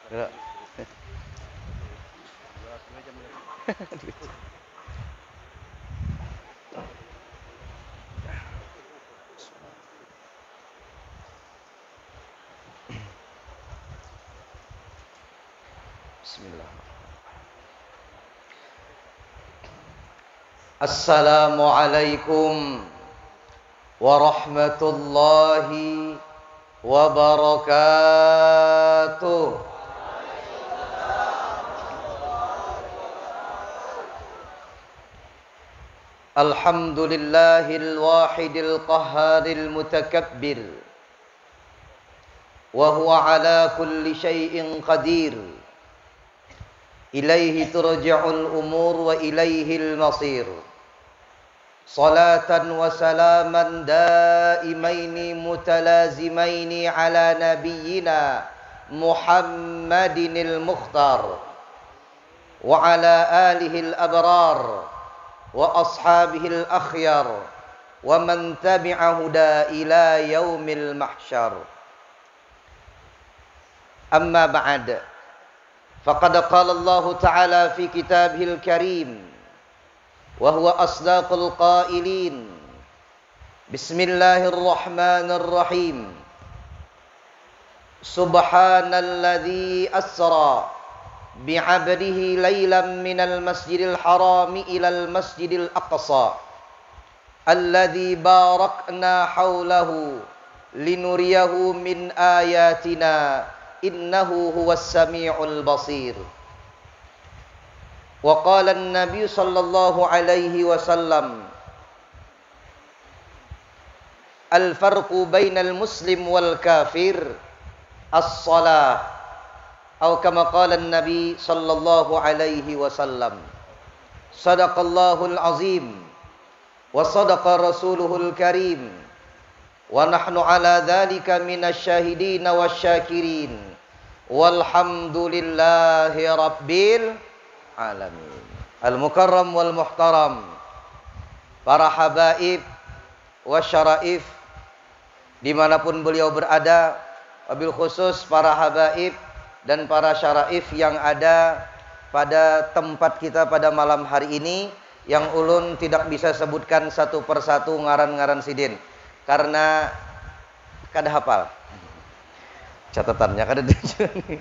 Ya. Bismillah. Assalamualaikum warahmatullahi wabarakatuh. Alhamdulillahil wahidil qahharil mutakabbir wa huwa ala kulli syai'in qadir. Ilaihi turja'ul umur wa ilaihil masir. Salatan wa salaman daimaini mutalazimaini ala nabiyyina Muhammadinil Mukhtar wa ala alihil abrar wa ashabihil akhyar wa man tabi'a huda ila yaumil mahsyar. Amma ba'd. Faqad qala Allah Ta'ala fi kitabihil karim wa huwa asdaqul qailin. Bismillahirrahmanirrahim. Subhanalladzi asra bi'abdihi laylan minal masjidil harami ilal masjidil aqsa alladzi barakna hawlahu linuriyahu min ayatina innahu huwas sami'ul basir. Wa qala an-nabiy sallallahu alaihi wasallam al-farqu bainal muslim wal kafir as-salah, atau kama qala an-nabiy sallallahu alaihi wasallam. Sadaqallahul azim wa sadaqa rasuluhul karim wa nahnu ala dzalika minasyahidin wasyakirin walhamdulillahi rabbil alamin. Al-mukarram wal muhtaram, para habaib wasyaraif dimanapun beliau berada, wabil khusus para habaib dan para syaraif yang ada pada tempat kita pada malam hari ini, yang ulun tidak bisa sebutkan satu persatu ngaran-ngaran sidin karena kada hafal catatannya, kada tujuan.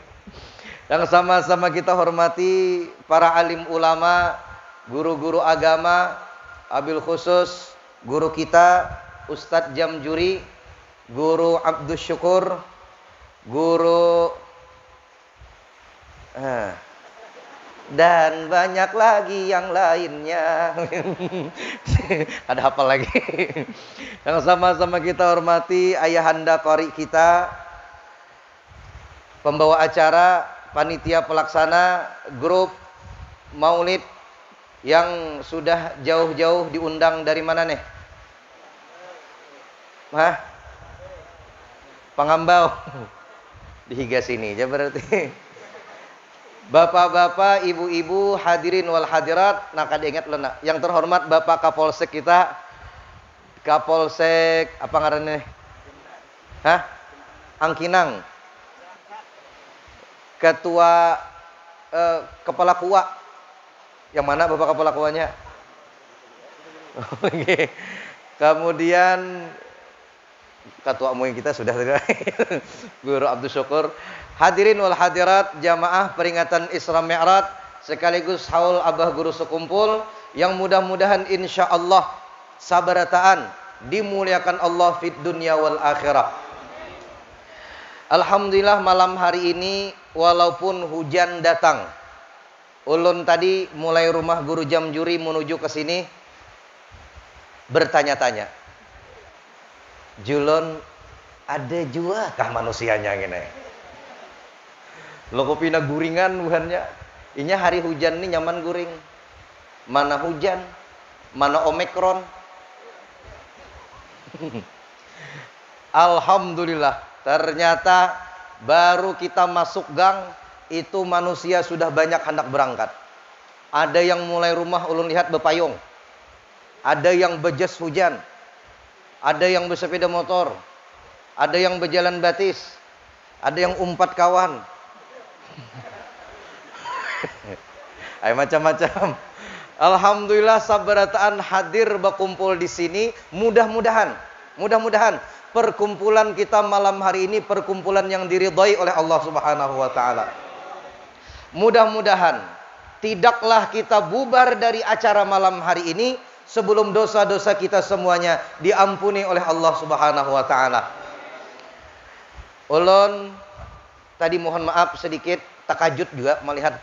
Yang sama-sama kita hormati para alim ulama, guru-guru agama, wabil khusus guru kita Ustadz Jamjuri, guru Abdus Syukur, guru dan banyak lagi yang lainnya. Ada hafal lagi. Yang sama-sama kita hormati ayahanda qori kita, pembawa acara, panitia pelaksana grup Maulid yang sudah jauh-jauh diundang dari mana nih? Hah? Pangambau. Di Higa sini aja berarti. Bapak-bapak, ibu-ibu, hadirin wal hadirat, nah kada ingat lena. Yang terhormat Bapak Kapolsek kita, Kapolsek apa ngarannya? Hah? Angkinang. Ketua Kepala Kuwa. Yang mana Bapak Kepala Kuwanya? Oke. Kemudian ketua umum kita sudah Guru Abdus Syukur. Hadirin wal hadirat, jamaah peringatan Isra Mi'raj sekaligus haul abah guru sekumpul yang mudah-mudahan insyaallah sabarataan dimuliakan Allah fid dunya wal akhirah. Alhamdulillah malam hari ini walaupun hujan datang, ulun tadi mulai rumah guru Jamjuri menuju ke sini bertanya-tanya, Julon ada jua kah manusianya gini? Lo kopina guringan bukannya? Inya hari hujan nih nyaman guring. Mana hujan, mana omikron. Alhamdulillah, ternyata baru kita masuk gang itu manusia sudah banyak hendak berangkat. Ada yang mulai rumah ulun lihat bepayung, ada yang bejas hujan, ada yang bersepeda motor, ada yang berjalan batis, ada yang umpat kawan. Ayo macam-macam. Alhamdulillah sabarataan hadir berkumpul di sini. Mudah-mudahan perkumpulan kita malam hari ini perkumpulan yang diridhai oleh Allah Subhanahu wa taala. Mudah-mudahan tidaklah kita bubar dari acara malam hari ini sebelum dosa-dosa kita semuanya diampuni oleh Allah Subhanahu wa taala. Ulun tadi mohon maaf sedikit takajud juga melihat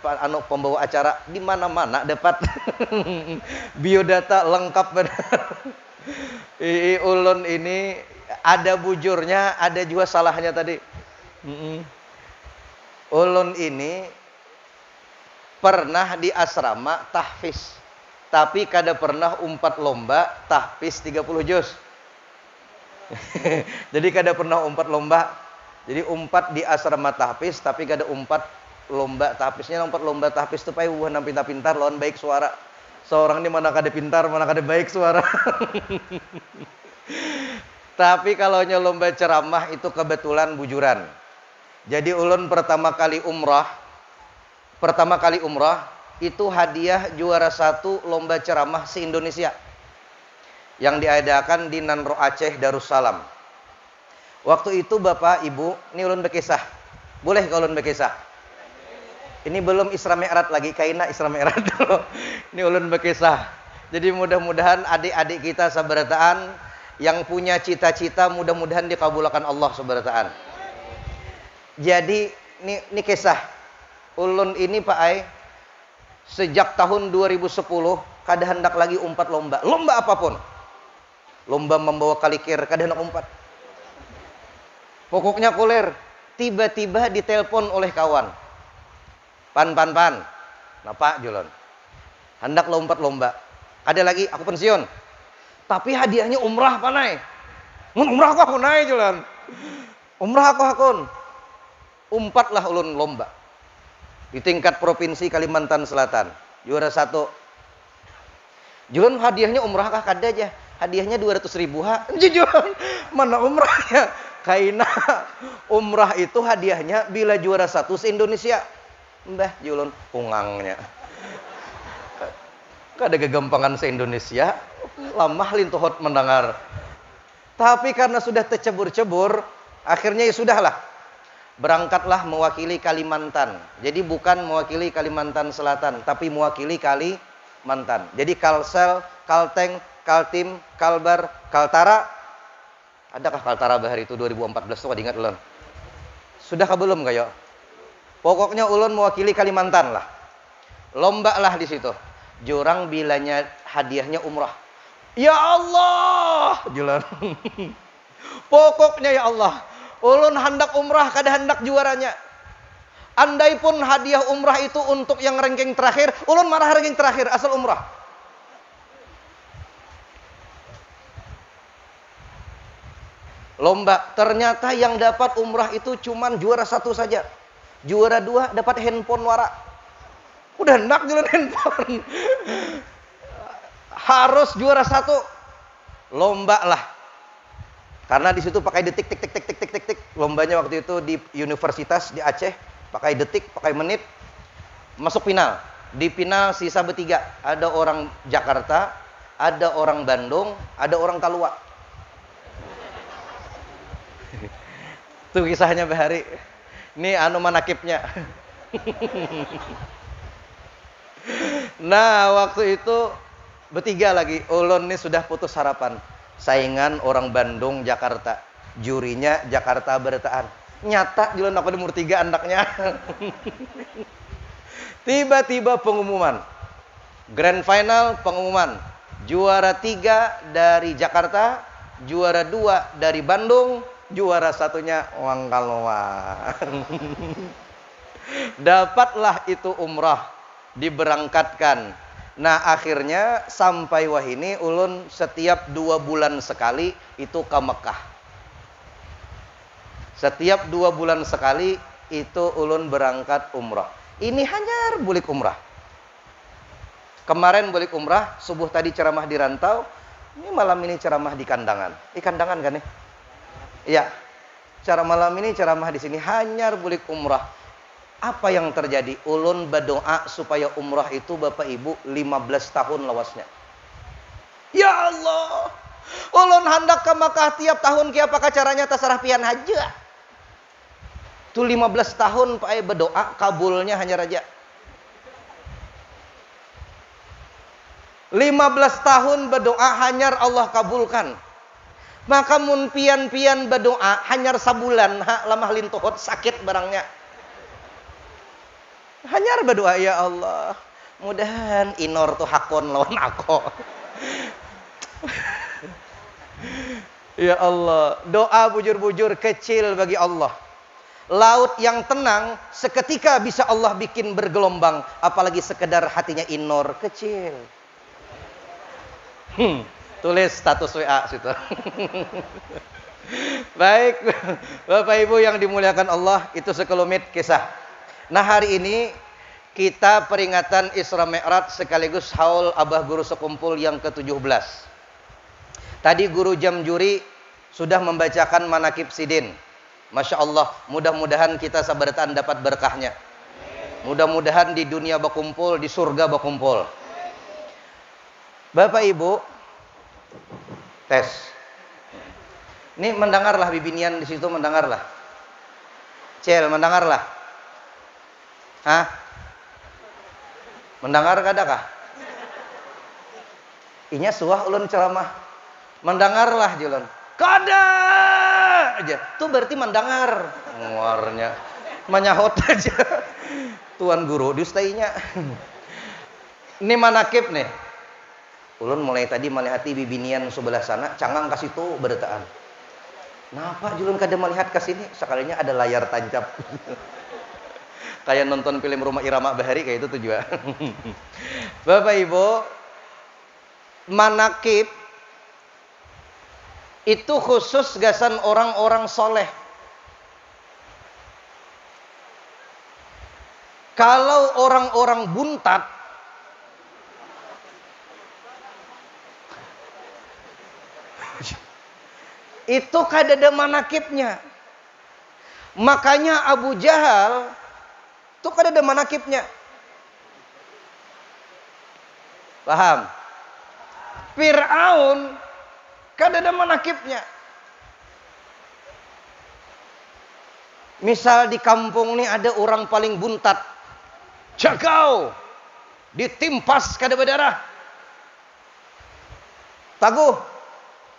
pembawa acara di mana-mana dapat biodata lengkap benar. Ulun ini ada bujurnya, ada juga salahnya tadi. Ulun ini pernah di asrama tahfiz, tapi kada pernah umpat lomba tahfiz 30 juz. Jadi kada pernah umpat lomba. Jadi umpat di asrama tahfiz tapi kada umpat lomba tahfiznya. Umpat lomba tahfiz itu payah buah pintar-pintar lawan baik suara. Seorang ini mana kada pintar, mana kada baik suara. Tapi kalau lomba ceramah itu kebetulan bujuran. Jadi ulun pertama kali umrah itu hadiah juara 1 lomba ceramah se-Indonesia yang diadakan di Nanro Aceh Darussalam. Waktu itu Bapak Ibu, ini ulun berkisah. Boleh kalau ulun berkisah? Ini belum Isra Mi'raj lagi, kaina Isra Mi'raj dulu. Ini ulun berkisah. Jadi mudah-mudahan adik-adik kita sabarataan yang punya cita-cita mudah-mudahan dikabulkan Allah subhanahu wa ta'ala. Jadi ini kisah. Ulun ini Pak Ai sejak tahun 2010 kada hendak lagi umpat lomba. Lomba apapun. Lomba membawa kalikir kada hendak umpat. Pokoknya kuler. Tiba-tiba ditelepon oleh kawan. Pan. Nah Pak Julon. Hendak lompat lomba. Ada lagi aku pensiun. Tapi hadiahnya umrah panai. Umrah aku naik Julon. Umrah aku hakun. Umpatlah ulun lomba. Di tingkat provinsi Kalimantan Selatan. Juara 1. Julon hadiahnya umrah kah kada aja. Hadiahnya 200.000 ha. Jujur. Mana umrahnya? Kaina umrah itu hadiahnya bila juara 1 se-Indonesia. Mbah Julon pungangnya. Kada kegampangan se-Indonesia. Lamah lintuhot mendengar. Tapi karena sudah tercebur-cebur, akhirnya ya sudahlah. Berangkatlah mewakili Kalimantan. Jadi bukan mewakili Kalimantan Selatan, tapi mewakili Kalimantan. Jadi Kalsel, Kalteng, Kaltim, Kalbar, Kaltara. Adakah Kaltara bahari itu 2014 tuh ingat ulun? Sudahkah belum kayo? Pokoknya ulun mewakili Kalimantan lah. Lomba lah di situ. Jurang bilanya hadiahnya umrah. Ya Allah, Julan. Pokoknya ya Allah, ulun hendak umrah kada hendak juaranya. Andai pun hadiah umrah itu untuk yang ranking terakhir, ulun marah ranking terakhir asal umrah. Lomba, ternyata yang dapat umrah itu cuman juara 1 saja. Juara 2 dapat handphone wara. Udah hendak jualan handphone. Harus juara 1. Lomba lah. Karena di situ pakai detik tik. Lombanya waktu itu di universitas di Aceh, pakai detik, pakai menit. Masuk final. Di final sisa bertiga. Ada orang Jakarta, ada orang Bandung, ada orang Kalua. Itu kisahnya Bahari. Ini manakibnya. Nah, waktu itu bertiga lagi. Ulun ini sudah putus harapan. Saingan orang Bandung, Jakarta. Jurinya Jakarta bertaan. Nyata jualan aku di umur 3 andaknya. Tiba-tiba pengumuman. Grand final pengumuman. Juara 3 dari Jakarta, juara 2 dari Bandung, juara 1-nya Wang Kalwa. Dapatlah itu umrah, diberangkatkan. Nah akhirnya sampai wahini ulun setiap 2 bulan sekali itu ke Mekah. Setiap 2 bulan sekali itu ulun berangkat umrah. Ini hanya bulik umrah. Kemarin bulik umrah, subuh tadi ceramah di Rantau. Ini malam ini ceramah di Kandangan. Kandangan kan nih? Iya. Cara malam ini ceramah di sini hanya bulik umrah. Apa yang terjadi? Ulun berdoa supaya umrah itu Bapak Ibu 15 tahun lawasnya. Ya Allah, ulun hendak ke Makkah tiap tahun kia apakah caranya tasarah pian haja. Tuh 15 tahun Pak berdoa kabulnya hanya raja. 15 tahun berdoa hanyar Allah kabulkan. Maka mun pian-pian berdoa hanyar sabulan lamah lintuhut sakit barangnya. Hanyar berdoa ya Allah, mudahan inor tuh hakon lawan aku. Ya Allah, doa bujur-bujur kecil bagi Allah. Laut yang tenang seketika bisa Allah bikin bergelombang, apalagi sekedar hatinya inor kecil. Tulis status WA situ. Baik, Bapak Ibu yang dimuliakan Allah, itu sekelumit kisah. Nah, hari ini kita peringatan Isra Mi'raj sekaligus haul Abah Guru Sekumpul yang ke-17. Tadi Guru Jamjuri sudah membacakan manakib Sidin. Masya Allah, mudah-mudahan kita sabaratan dapat berkahnya. Mudah-mudahan di dunia berkumpul, di surga berkumpul. Bapak Ibu, tes. Ini mendengarlah bibinian di situ, mendengarlah. Cel, mendengarlah. Hah? Mendengar kadakah? Inya suah ulun ceramah. Mendengarlah julun. Kada aja. Tuh berarti mendengar. Nguarnya. Menyahut aja. Tuan guru diustainya. Ini manakib nih. Ulun mulai tadi melihati bibinian sebelah sana, cangang kasih tuh berdetaan. Napa julun kada melihat ke sini? Sekalinya ada layar tancap. Kayak nonton film Rumah Irama Bahari kayak itu tuh juga. Bapak Ibu, manakib itu khusus gasan orang-orang soleh. Kalau orang-orang buntat, itu kadada manakibnya. Makanya Abu Jahal itu kadada manakibnya. Paham? Fir'aun kadada manakibnya. Misal di kampung nih ada orang paling buntat. Jagau. Ditimpas kada berdarah. Taguh.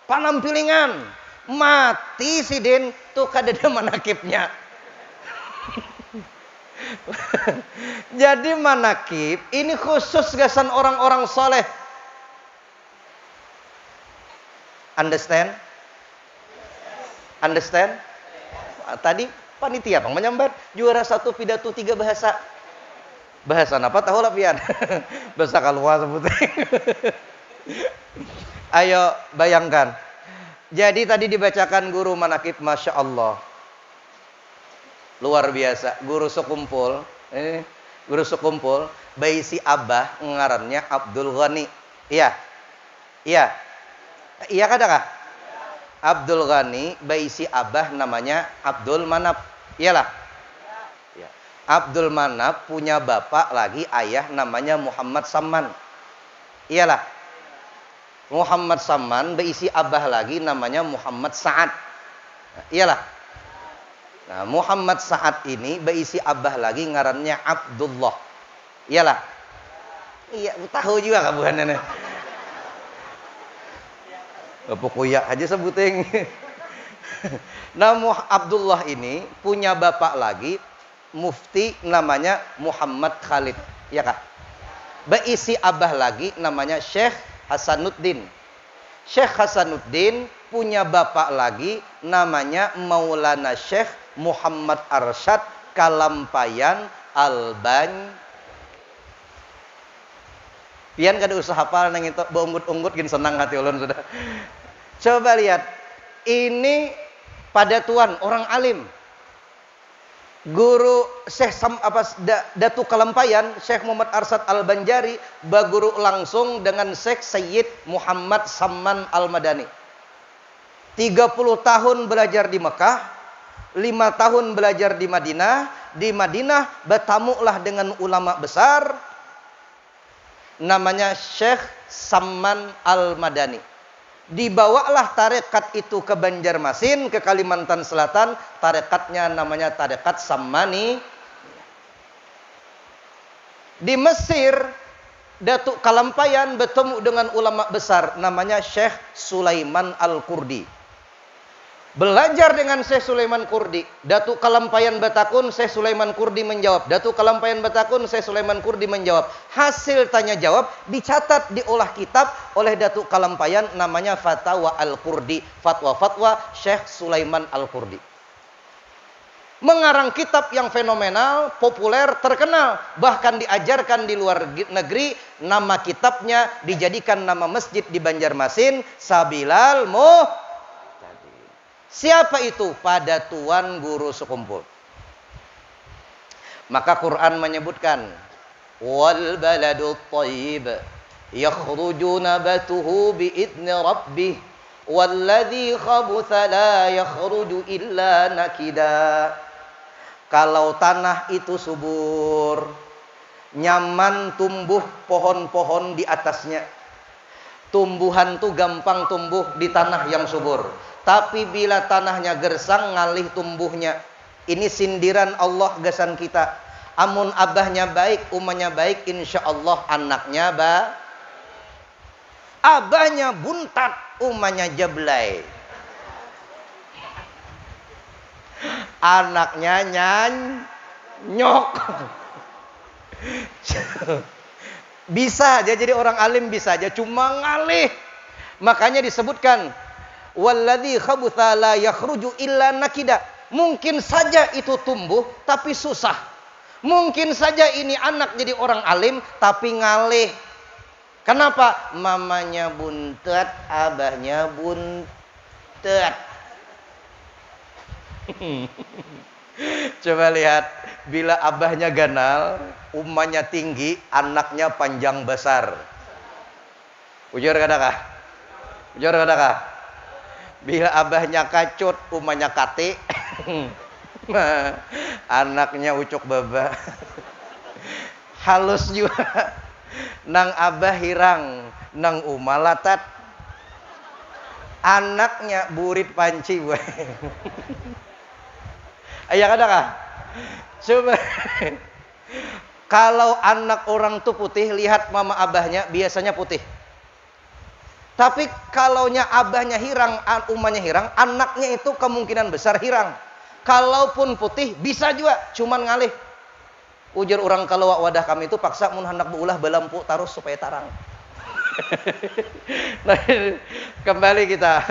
Panampilingan. Mati Sidin tuh kadada manakibnya. Jadi manakib ini khusus gasan orang-orang soleh. Understand? Understand? Tadi panitia bang menyambat juara 1 pidato 3 bahasa. Bahasa apa tahu lah pian? Bahasa kalua sebutnya. Ayo bayangkan. Jadi tadi dibacakan guru manakib, Masya Allah. Luar biasa, guru sekumpul, guru sekumpul, bayi si Abah ngarannya Abdul Ghani. Iya, iya, iya kadang Abdul Ghani, bayi si Abah namanya Abdul Manap. Iyalah. Ya. Abdul Manap punya bapak lagi ayah namanya Muhammad Samman. Iyalah. Muhammad Samman bayi si Abah lagi namanya Muhammad Sa'ad. Iyalah. Nah, Muhammad Sa'ad ini berisi abah lagi ngarannya Abdullah. Iyalah. Iya, tahu juga kabuhannya. Pokoknya aja sebuting. Nah, Abdullah ini punya bapak lagi mufti namanya Muhammad Khalid. Iya kah? Berisi abah lagi namanya Syekh Hasanuddin. Syekh Hasanuddin punya bapak lagi namanya Maulana Syekh Muhammad Arsyad Kalampayan Alban. Pian kada usah hafal nang itu beunggut-unggut gin senang hati ulun sudah. Coba lihat. Ini pada tuan orang alim. Guru Syekh Datu Kalampayan Syekh Muhammad Arsyad Al-Banjari baguru langsung dengan Syekh Sayyid Muhammad Samman Al-Madani. 30 tahun belajar di Mekah, 5 tahun belajar di Madinah, di Madinah, bertamulah dengan ulama besar namanya Syekh Samman Al-Madani. Dibawalah tarekat itu ke Banjarmasin, ke Kalimantan Selatan. Tarekatnya namanya tarekat Sammani. Di Mesir, Datuk Kalampayan bertemu dengan ulama besar namanya Syekh Sulaiman Al-Kurdi. Belajar dengan Syekh Sulaiman Kurdi. Datuk Kalampayan bertakun, Syekh Sulaiman Kurdi menjawab. Datuk Kalampayan bertakun, Syekh Sulaiman Kurdi menjawab. Hasil tanya jawab dicatat, diolah kitab oleh Datuk Kalampayan namanya Fatwa Al-Kurdi. Fatwa-fatwa Syekh Sulaiman Al-Kurdi. Mengarang kitab yang fenomenal, populer, terkenal. Bahkan diajarkan di luar negeri. Nama kitabnya dijadikan nama masjid di Banjarmasin. Sabilal Muhtadi. Siapa itu? Pada Tuan Guru Sekumpul. Maka Quran menyebutkan, wal baladut thayyib yakhruju nabatuhu biidzni rabbih walladzi khabutha la yakhruju illa nakida. Kalau tanah itu subur, nyaman tumbuh pohon-pohon di atasnya. Tumbuhan tuh gampang tumbuh di tanah yang subur. Tapi bila tanahnya gersang, ngalih tumbuhnya. Ini sindiran Allah gasan kita. Amun abahnya baik, umahnya baik, insya Allah anaknya abahnya buntat, umahnya jeblay. Anaknya nyok. Bisa aja jadi orang alim, bisa aja cuma ngalih. Makanya disebutkan walladzi khabutha la yakhruju illa nakida. Mungkin saja itu tumbuh tapi susah. Mungkin saja ini anak jadi orang alim tapi ngalih. Kenapa? Mamanya buntet, abahnya buntet. Coba lihat, bila abahnya ganal, umahnya tinggi, anaknya panjang besar. Ujur kadakah? Ujur kadakah? Bila abahnya kacut, umahnya kate, anaknya ucuk baba. Halus juga. Nang abah hirang, nang umah latat. Anaknya burit panci. Ayah kadakah? Coba. Kalau anak orang tuh putih, lihat mama abahnya biasanya putih. Tapi kalaunya abahnya hirang, umahnya hirang, anaknya itu kemungkinan besar hirang. Kalaupun putih, bisa juga, cuman ngalih. Ujar orang kalau wadah kami itu paksa mun hendak beulah belampu taruh supaya tarang. Nah, kembali kita.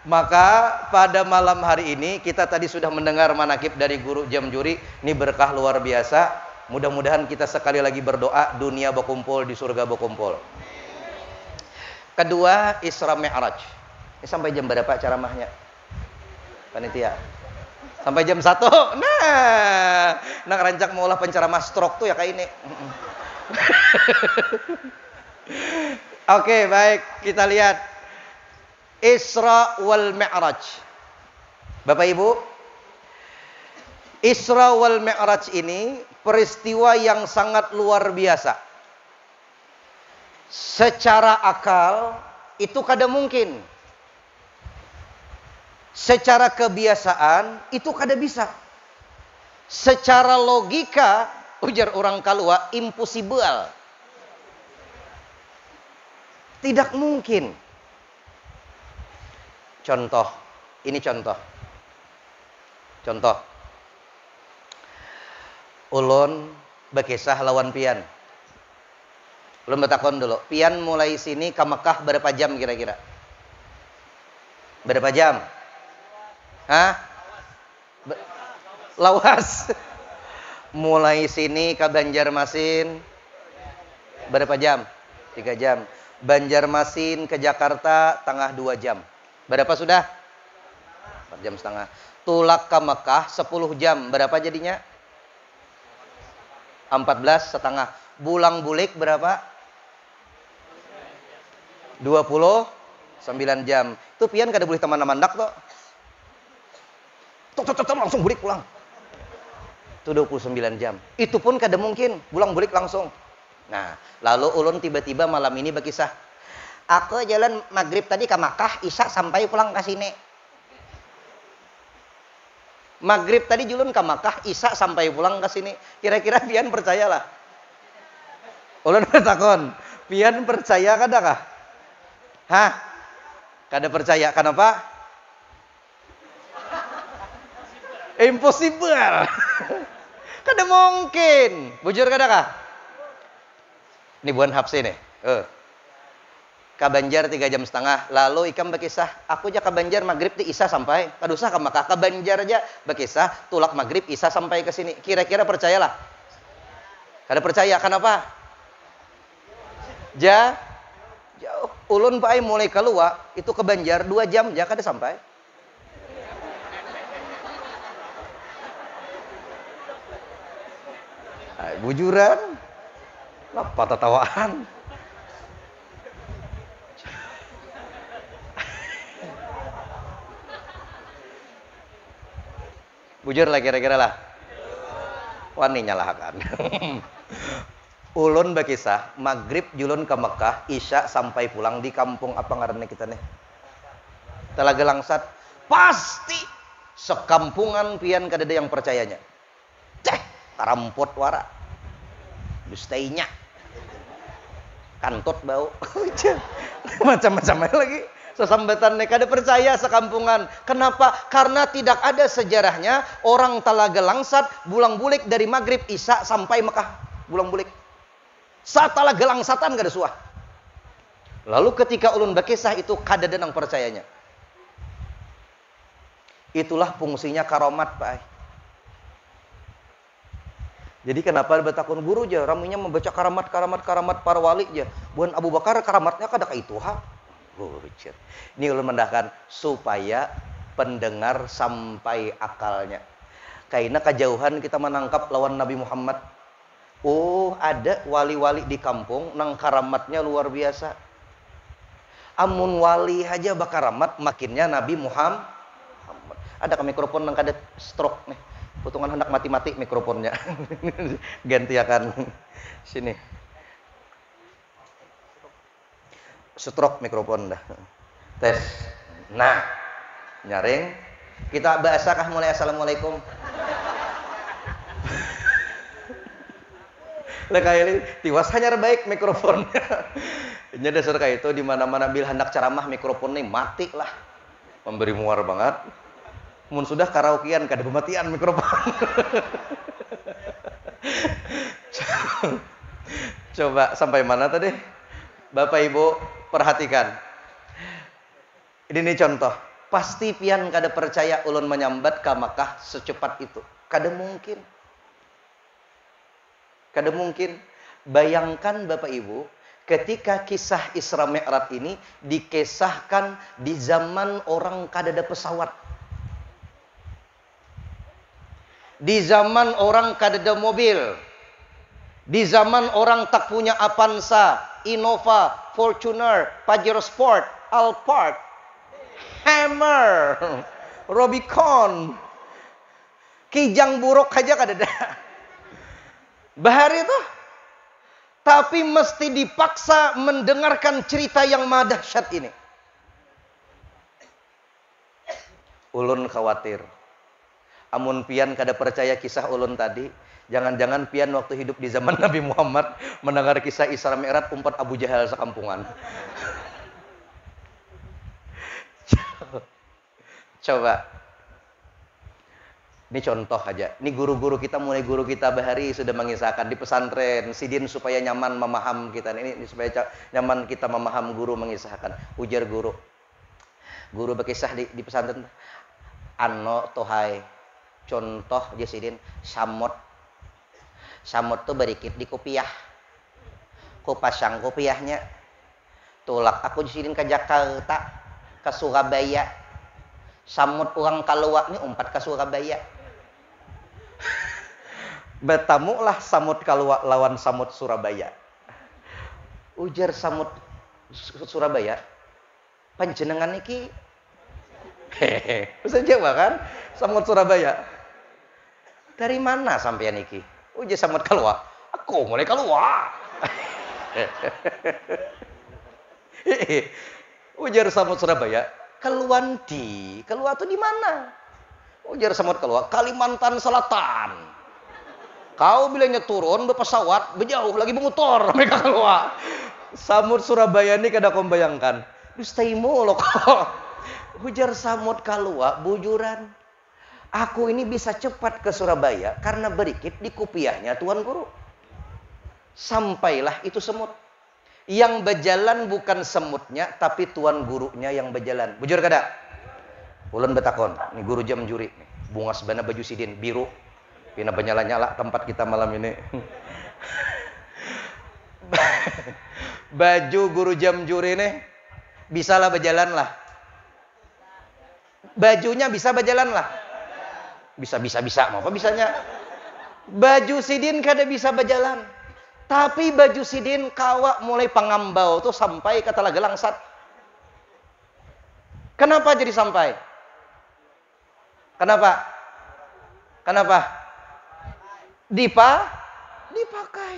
Maka pada malam hari ini kita tadi sudah mendengar manakib dari Guru Jamjuri. Ini berkah luar biasa. Mudah-mudahan kita sekali lagi berdoa dunia berkumpul, di surga berkumpul. Kedua, Isra Mi'raj. Ini sampai jam berapa ceramahnya? Panitia. Sampai jam 1. Nah, rancak mau olah penceramah stroke tuh ya kayak ini. Oke, baik. Kita lihat Isra wal Mi'raj. Bapak Ibu, Isra wal Mi'raj ini peristiwa yang sangat luar biasa. Secara akal itu kada mungkin. Secara kebiasaan itu kada bisa. Secara logika, ujar orang kalua, impossible. Tidak mungkin. Contoh, ini contoh. Contoh. Ulun bekisah lawan pian. Ulun bertakon dulu. Pian mulai sini ke Mekah berapa jam kira-kira? Berapa jam? Hah? Lawas. Mulai sini ke Banjarmasin berapa jam? 3 jam. Banjarmasin ke Jakarta tengah 2 jam. Berapa sudah? 4 jam setengah. Tulak ke Mekah 10 jam. Berapa jadinya? 14 setengah. Bulang bulik berapa? 29 jam. Itu pian kada boleh teman-teman dak toh. Tok langsung bulik pulang. Itu 29 jam. Itu pun kada mungkin, bulang-bulik langsung. Nah, lalu ulun tiba-tiba malam ini berkisah. Aku jalan maghrib tadi ke Makkah, Isya sampai pulang ke sini. Maghrib tadi julun ke Makkah, Isya sampai pulang ke sini. Kira-kira pian percayalah. Ulun bertakon, pian percaya kada kah? Hah? Kada percaya. Kenapa? Impossible. Kada mungkin. Bujur kada kah? Ini buan hapsi nih. Ka Banjar 3,5 jam. Lalu ikam berkisah, aku aja ke Banjar maghrib di Isya sampai. Kadusah ke Makkah, ke Banjar aja berkisah, tulak maghrib Isya sampai ke sini. Kira-kira percayalah. Kada percaya. Kenapa? Jauh. Ulun Pak mulai keluar itu ke Banjar 2 jam ya kada sampai. Bujuran. Apa tatawaan? Bujur lah kira-kira lah. Wani nyalahkan. Ulun berkisah, maghrib julun ke Mekah, Isya sampai pulang di kampung apa ngarannya kita nih. Telaga Langsat, pasti sekampungan pian kadada yang percayanya. Ceh, karampot wara. Dustainya. Kantut bau. Macam-macam lagi. Sesambatannya kada percaya sekampungan. Kenapa? Karena tidak ada sejarahnya orang Telaga Langsat bulang-bulik dari maghrib Isya sampai Mekah. Bulang-bulik. Saat Telaga Langsatan kada suah. Lalu ketika ulun berkisah itu kada denang percayanya. Itulah fungsinya karomat, Pak. Jadi kenapa bertakun guru aja ramunya membaca karamat para wali aja. Buan Abu Bakar karamatnya kada ka itu ha. Ini ulun mendahkan supaya pendengar sampai akalnya. Karena kejauhan kita menangkap lawan Nabi Muhammad. Oh, ada wali-wali di kampung nang karamatnya luar biasa. Amun wali aja bakaramat makinnya Nabi Muhammad. Ada ke mikrofon nang kada stroke nih. Potongan hendak mati-mati mikrofonnya. Ganti akan sini. Stroke mikrofon dah. Tes. Nah, nyaring. Kita bahasakah mulai assalamualaikum. Lah kayak tiwas hanya baik mikrofonnya. Nya dasar kayak itu di mana-mana bil hendak ceramah mikrofonnya mati lah. Memberi muar banget. Mun sudah karaokean kada pematian mikrofon. Coba sampai mana tadi? Bapak Ibu perhatikan. Ini contoh. Pasti pian kada percaya ulun menyambat ke Makkah secepat itu. Kada mungkin. Kada mungkin. Bayangkan Bapak Ibu, ketika kisah Isra Mi'raj ini dikisahkan di zaman orang kada ada pesawat. Di zaman orang kada ada mobil. Di zaman orang tak punya Avanza, Innova, Fortuner, Pajero Sport, Alphard, Hammer, Rubicon, Kijang buruk aja kada ada. Bahari itu. Tapi mesti dipaksa mendengarkan cerita yang dahsyat ini. Ulun khawatir. Amun pian kada percaya kisah ulun tadi, jangan-jangan pian waktu hidup di zaman Nabi Muhammad mendengar kisah Isra Mi'raj umpat Abu Jahal sekampungan. Coba. Ini contoh aja. Ini guru-guru kita, mulai guru kita bahari sudah mengisahkan di pesantren sidin supaya nyaman memaham kita. Ini supaya nyaman kita memaham guru mengisahkan. Ujar guru. Guru berkisah di pesantren. Ano tohai. Contoh jasidin samot. Samot tuh berikit di kopiah. Ku pasang kopiahnya. Tulak aku jasidin ke Jakarta, ke Surabaya. Samut orang kaluak ini umpat ke Surabaya. Bertamulah samut kaluak lawan samut Surabaya. Ujar samut Surabaya. Panjenengan iki bisa jawab kan? Samut Surabaya. Dari mana sampean iki? Ujar samut keluar. Aku mulai keluar. Ujar samut Surabaya, keluar tuh di mana? Ujar samut keluar, Kalimantan Selatan. Kau bilangnya turun berpesawat, berjauh lagi mengutor mereka keluar. Samut Surabaya ini kada kau bayangkan. Dustaimu loh kok. Ujar samut keluar bujuran. Aku ini bisa cepat ke Surabaya karena berikip di kupiahnya Tuan Guru. Sampailah itu semut. Yang berjalan bukan semutnya, tapi Tuan Gurunya yang berjalan. Bujur kada? Ulun betakon. Ini guru jam juri. Bunga sebana baju sidin biru. Pina benyala-nyala tempat kita malam ini. Baju guru jam juri nih bisalah berjalan lah. Bajunya bisa berjalan lah. Bisa mau apa bisanya? Baju sidin kada bisa berjalan. Tapi baju sidin kawak mulai pangambau tuh sampai ke Talaga Langsat. Kenapa jadi sampai? Kenapa? Dipakai.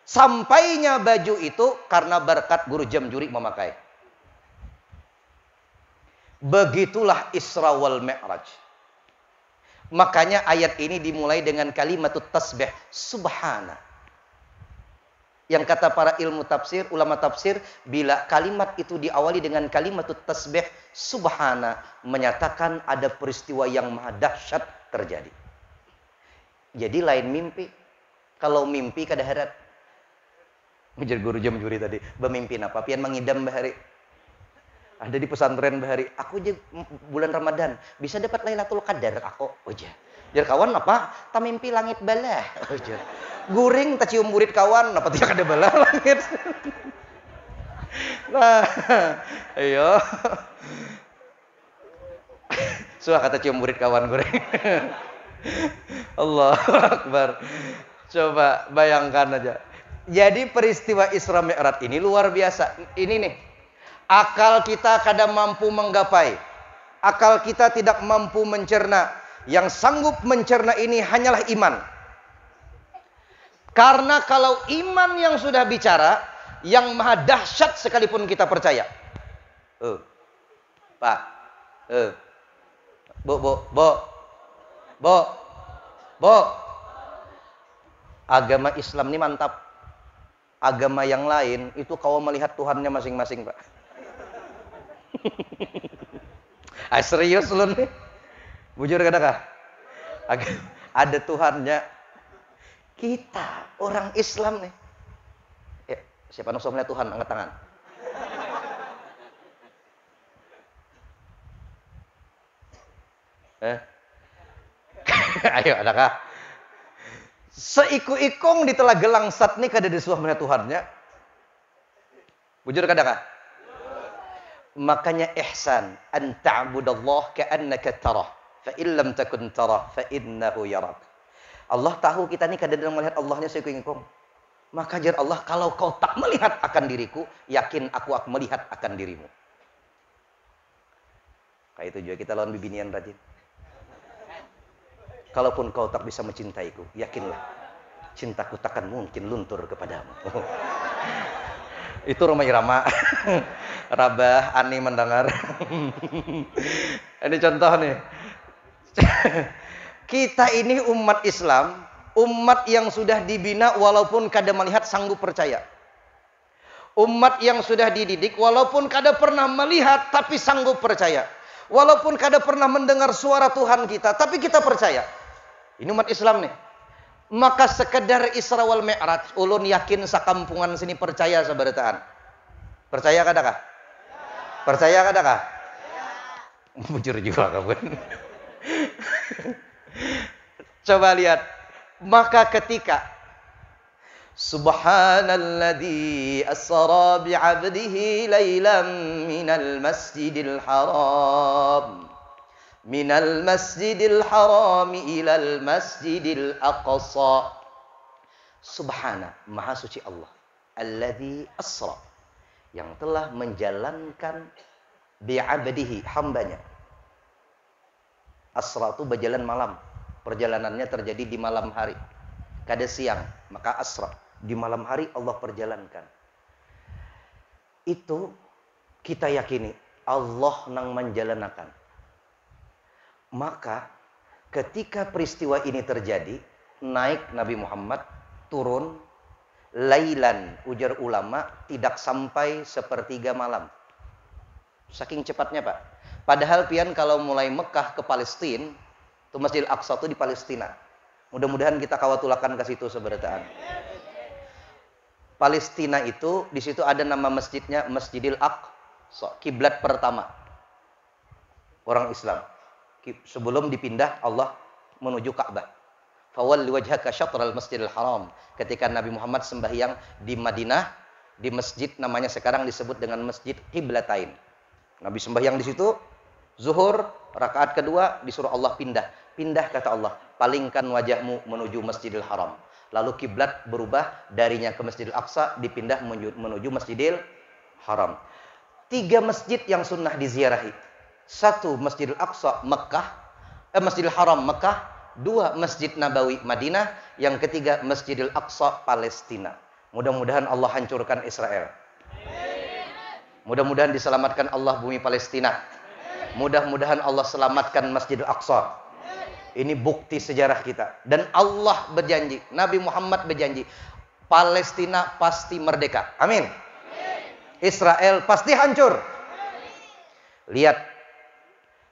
Sampainya baju itu karena berkat guru jam juri memakai. Begitulah Isra wal Mi'raj. Makanya ayat ini dimulai dengan kalimatut tasbih, subhana. Yang kata para ilmu tafsir, ulama tafsir, bila kalimat itu diawali dengan kalimatut tasbih, subhana, menyatakan ada peristiwa yang maha dahsyat terjadi. Jadi lain mimpi. Kalau mimpi kada herat. Menjadi guru jam juri tadi, bermimpi apa? Pian mengidam bahari. Ada di pesantren bahari. Aku aja bulan Ramadan bisa dapat Lailatul Qadar aku. Oja. Jar kawan apa? Ta mimpi langit bala. Oja. Guring tak cium murid kawan, apa tidak ada bala langit. Nah, ayo. Suah kata cium murid kawan guring. Allahu Akbar. Coba bayangkan aja. Jadi peristiwa Isra Mi'raj ini luar biasa. Ini nih. Akal kita kadang mampu menggapai. Akal kita tidak mampu mencerna. Yang sanggup mencerna ini hanyalah iman. Karena kalau iman yang sudah bicara, yang maha dahsyat sekalipun kita percaya. Pak. Bo. Agama Islam ini mantap. Agama yang lain itu kau melihat Tuhannya masing-masing, Pak. Serius lu nih? Bujur kadang-kadang. Ada Tuhannya. Kita orang Islam nih. Siapa yang melihat Tuhan? Angkat tangan. Ayo, adakah? Seiku-ikung di Telaga Langsat nih kada disuah melihat Tuhannya. Bujur kadang-kadang. Makanya ihsan an ta'budallah ka'annaka tarah fa in lam takun tarah fa innahu yarak. Allah tahu kita ni kadang-kadang melihat Allahnya seiku-ikung. Maka jar Allah, kalau kau tak melihat akan diriku, yakin aku akan melihat akan dirimu. Kayak itu juga kita lawan bibinian rajin. Kalaupun kau tak bisa mencintaiku, yakinlah cintaku takkan mungkin luntur kepadamu. Itu Roma Irama. Rabah Ani mendengar. Ini contoh nih. Kita ini umat Islam, umat yang sudah dibina walaupun kada melihat sanggup percaya. Umat yang sudah dididik walaupun kada pernah melihat tapi sanggup percaya. Walaupun kada pernah mendengar suara Tuhan kita tapi kita percaya. Ini umat Islam nih. Maka sekedar Isra wal Mi'raj, ulun yakin sakampungan sini percaya sabarataan. Percaya kadakah? Percaya kadakah? Bujur juga kawan. Coba lihat. Maka ketika Subhanalladzi asra bi'abdihi laylan minal masjidil haram ilal masjidil aqsa. Subhana, maha suci Allah. Alladzi asra, yang telah menjalankan bi'abdihi, hambanya. Asra itu berjalan malam. Perjalanannya terjadi di malam hari. Kada siang, maka asra. Di malam hari Allah perjalankan. Itu kita yakini Allah nang menjalanakan. Maka ketika peristiwa ini terjadi, naik Nabi Muhammad, turun lailan, ujar ulama, tidak sampai sepertiga malam. Saking cepatnya, Pak. Padahal pian kalau mulai Mekah ke Palestina, itu Masjidil Aqsa itu di Palestina. Mudah-mudahan kita kawatulakan ke situ seberataan. Palestina itu, di situ ada nama masjidnya Masjidil Aqsa, kiblat pertama orang Islam. Sebelum dipindah Allah menuju Ka'bah. Fawalli wajhaka syatral Masjidil Haram. Ketika Nabi Muhammad sembahyang di Madinah, di masjid namanya sekarang disebut dengan Masjid Qiblatain. Nabi sembahyang di situ, zuhur, rakaat kedua disuruh Allah pindah. Pindah kata Allah, palingkan wajahmu menuju Masjidil Haram. Lalu kiblat berubah darinya ke Masjidil Aqsa, dipindah menuju Masjidil Haram. 3 masjid yang sunnah diziarahi. 1 Masjidil Aqsa Mekah, Masjidil Haram Mekah, 2 Masjid Nabawi Madinah, yang ketiga Masjidil Aqsa Palestina. Mudah-mudahan Allah hancurkan Israel. Mudah-mudahan diselamatkan Allah bumi Palestina. Mudah-mudahan Allah selamatkan Masjidil Aqsa. Ini bukti sejarah kita. Dan Allah berjanji, Nabi Muhammad berjanji, Palestina pasti merdeka. Amin. Israel pasti hancur. Lihat,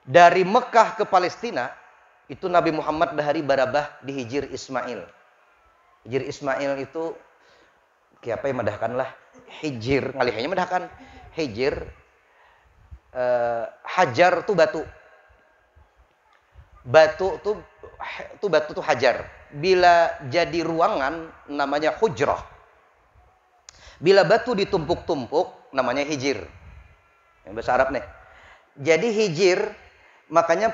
dari Mekah ke Palestina, itu Nabi Muhammad bahari barabah di Hijir Ismail. Hijir Ismail itu, siapa yang medahkan lah? Hijir, ngalihnya medahkan. Hijir, hajar itu batu. Batu itu hajar. Bila jadi ruangan, namanya hujrah. Bila batu ditumpuk-tumpuk, namanya hijir. Yang bahasa Arab nih. Jadi hijir, makanya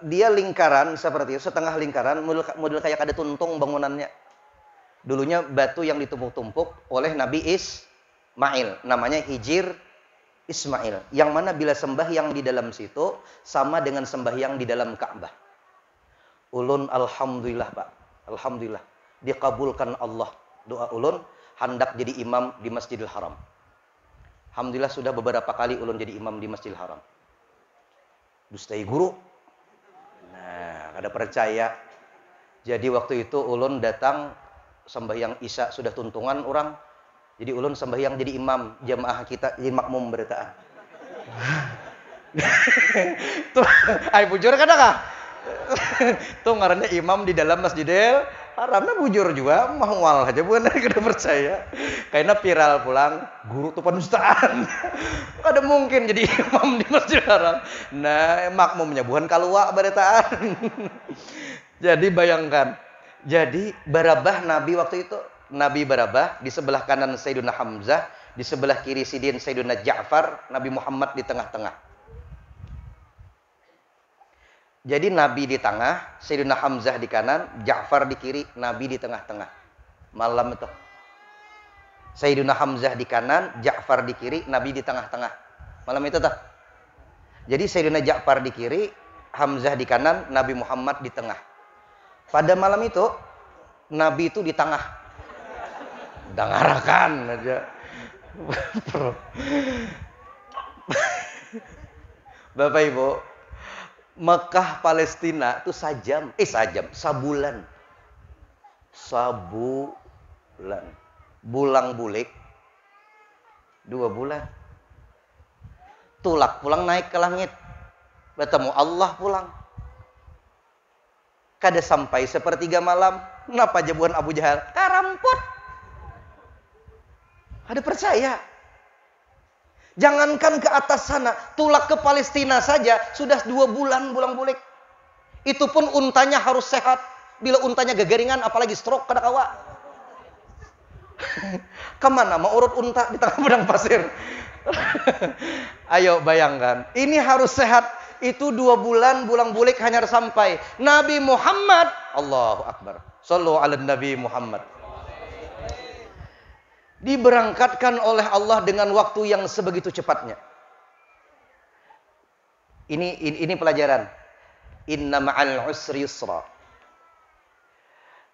dia lingkaran seperti itu, setengah lingkaran, model kayak ada tuntung bangunannya. Dulunya batu yang ditumpuk-tumpuk oleh Nabi Ismail, namanya Hijir Ismail. Yang mana bila sembahyang di dalam situ sama dengan sembahyang di dalam Ka'bah. Ulun alhamdulillah, Pak. Alhamdulillah dikabulkan Allah doa ulun hendak jadi imam di Masjidil Haram. Alhamdulillah sudah beberapa kali ulun jadi imam di Masjidil Haram. Dustai guru. Nah, ada percaya. Jadi waktu itu ulun datang sembahyang Isya sudah tuntungan orang. Jadi ulun sembahyang jadi imam jamaah kita, jadi makmum beritaan. Tuh, ay bujur kada kah? Tuh ngarannya imam di dalam Masjidil Haramnya bujur juga, mahwal aja bukan kada percaya. Karena viral pulang, guru tuh penustaan. Kada mungkin jadi imam di Masjidil Haram. Nah, makmumnya bukan kalua beritaan. Jadi bayangkan. Jadi barabah Nabi waktu itu, Nabi barabah di sebelah kanan Sayyidina Hamzah, di sebelah kiri Sidin Sayyidina Ja'far, Nabi Muhammad di tengah-tengah. Jadi Nabi di tengah, Sayyidina Hamzah di kanan, Ja'far di kiri, Nabi di tengah-tengah. Malam itu. Sayyidina Hamzah di kanan, Ja'far di kiri, Nabi di tengah-tengah. Malam itu tuh. Jadi Sayyidina Ja'far di kiri, Hamzah di kanan, Nabi Muhammad di tengah. Pada malam itu, Nabi itu di tengah. Dangarakan aja. Bapak Ibu, Mekah Palestina itu sabulan. Sabulan. Bulang bulik 2 bulan. Tulak pulang naik ke langit. Bertemu Allah pulang. Kada sampai sepertiga malam. Kenapa jabuan Abu Jahal? Karampot. Ada percaya. Jangankan ke atas sana, tulak ke Palestina saja sudah 2 bulan bulang-bulik. Itu pun untanya harus sehat. Bila untanya gagaringan, apalagi stroke kada kawa. Kemana mau urut unta di tengah padang pasir? Ayo bayangkan, ini harus sehat. Itu 2 bulan bulang-bulik hanya sampai. Nabi Muhammad, Allahu Akbar. Sallu ala Nabi Muhammad. Diberangkatkan oleh Allah dengan waktu yang sebegitu cepatnya. Ini pelajaran. Inna ma'al usri yusra.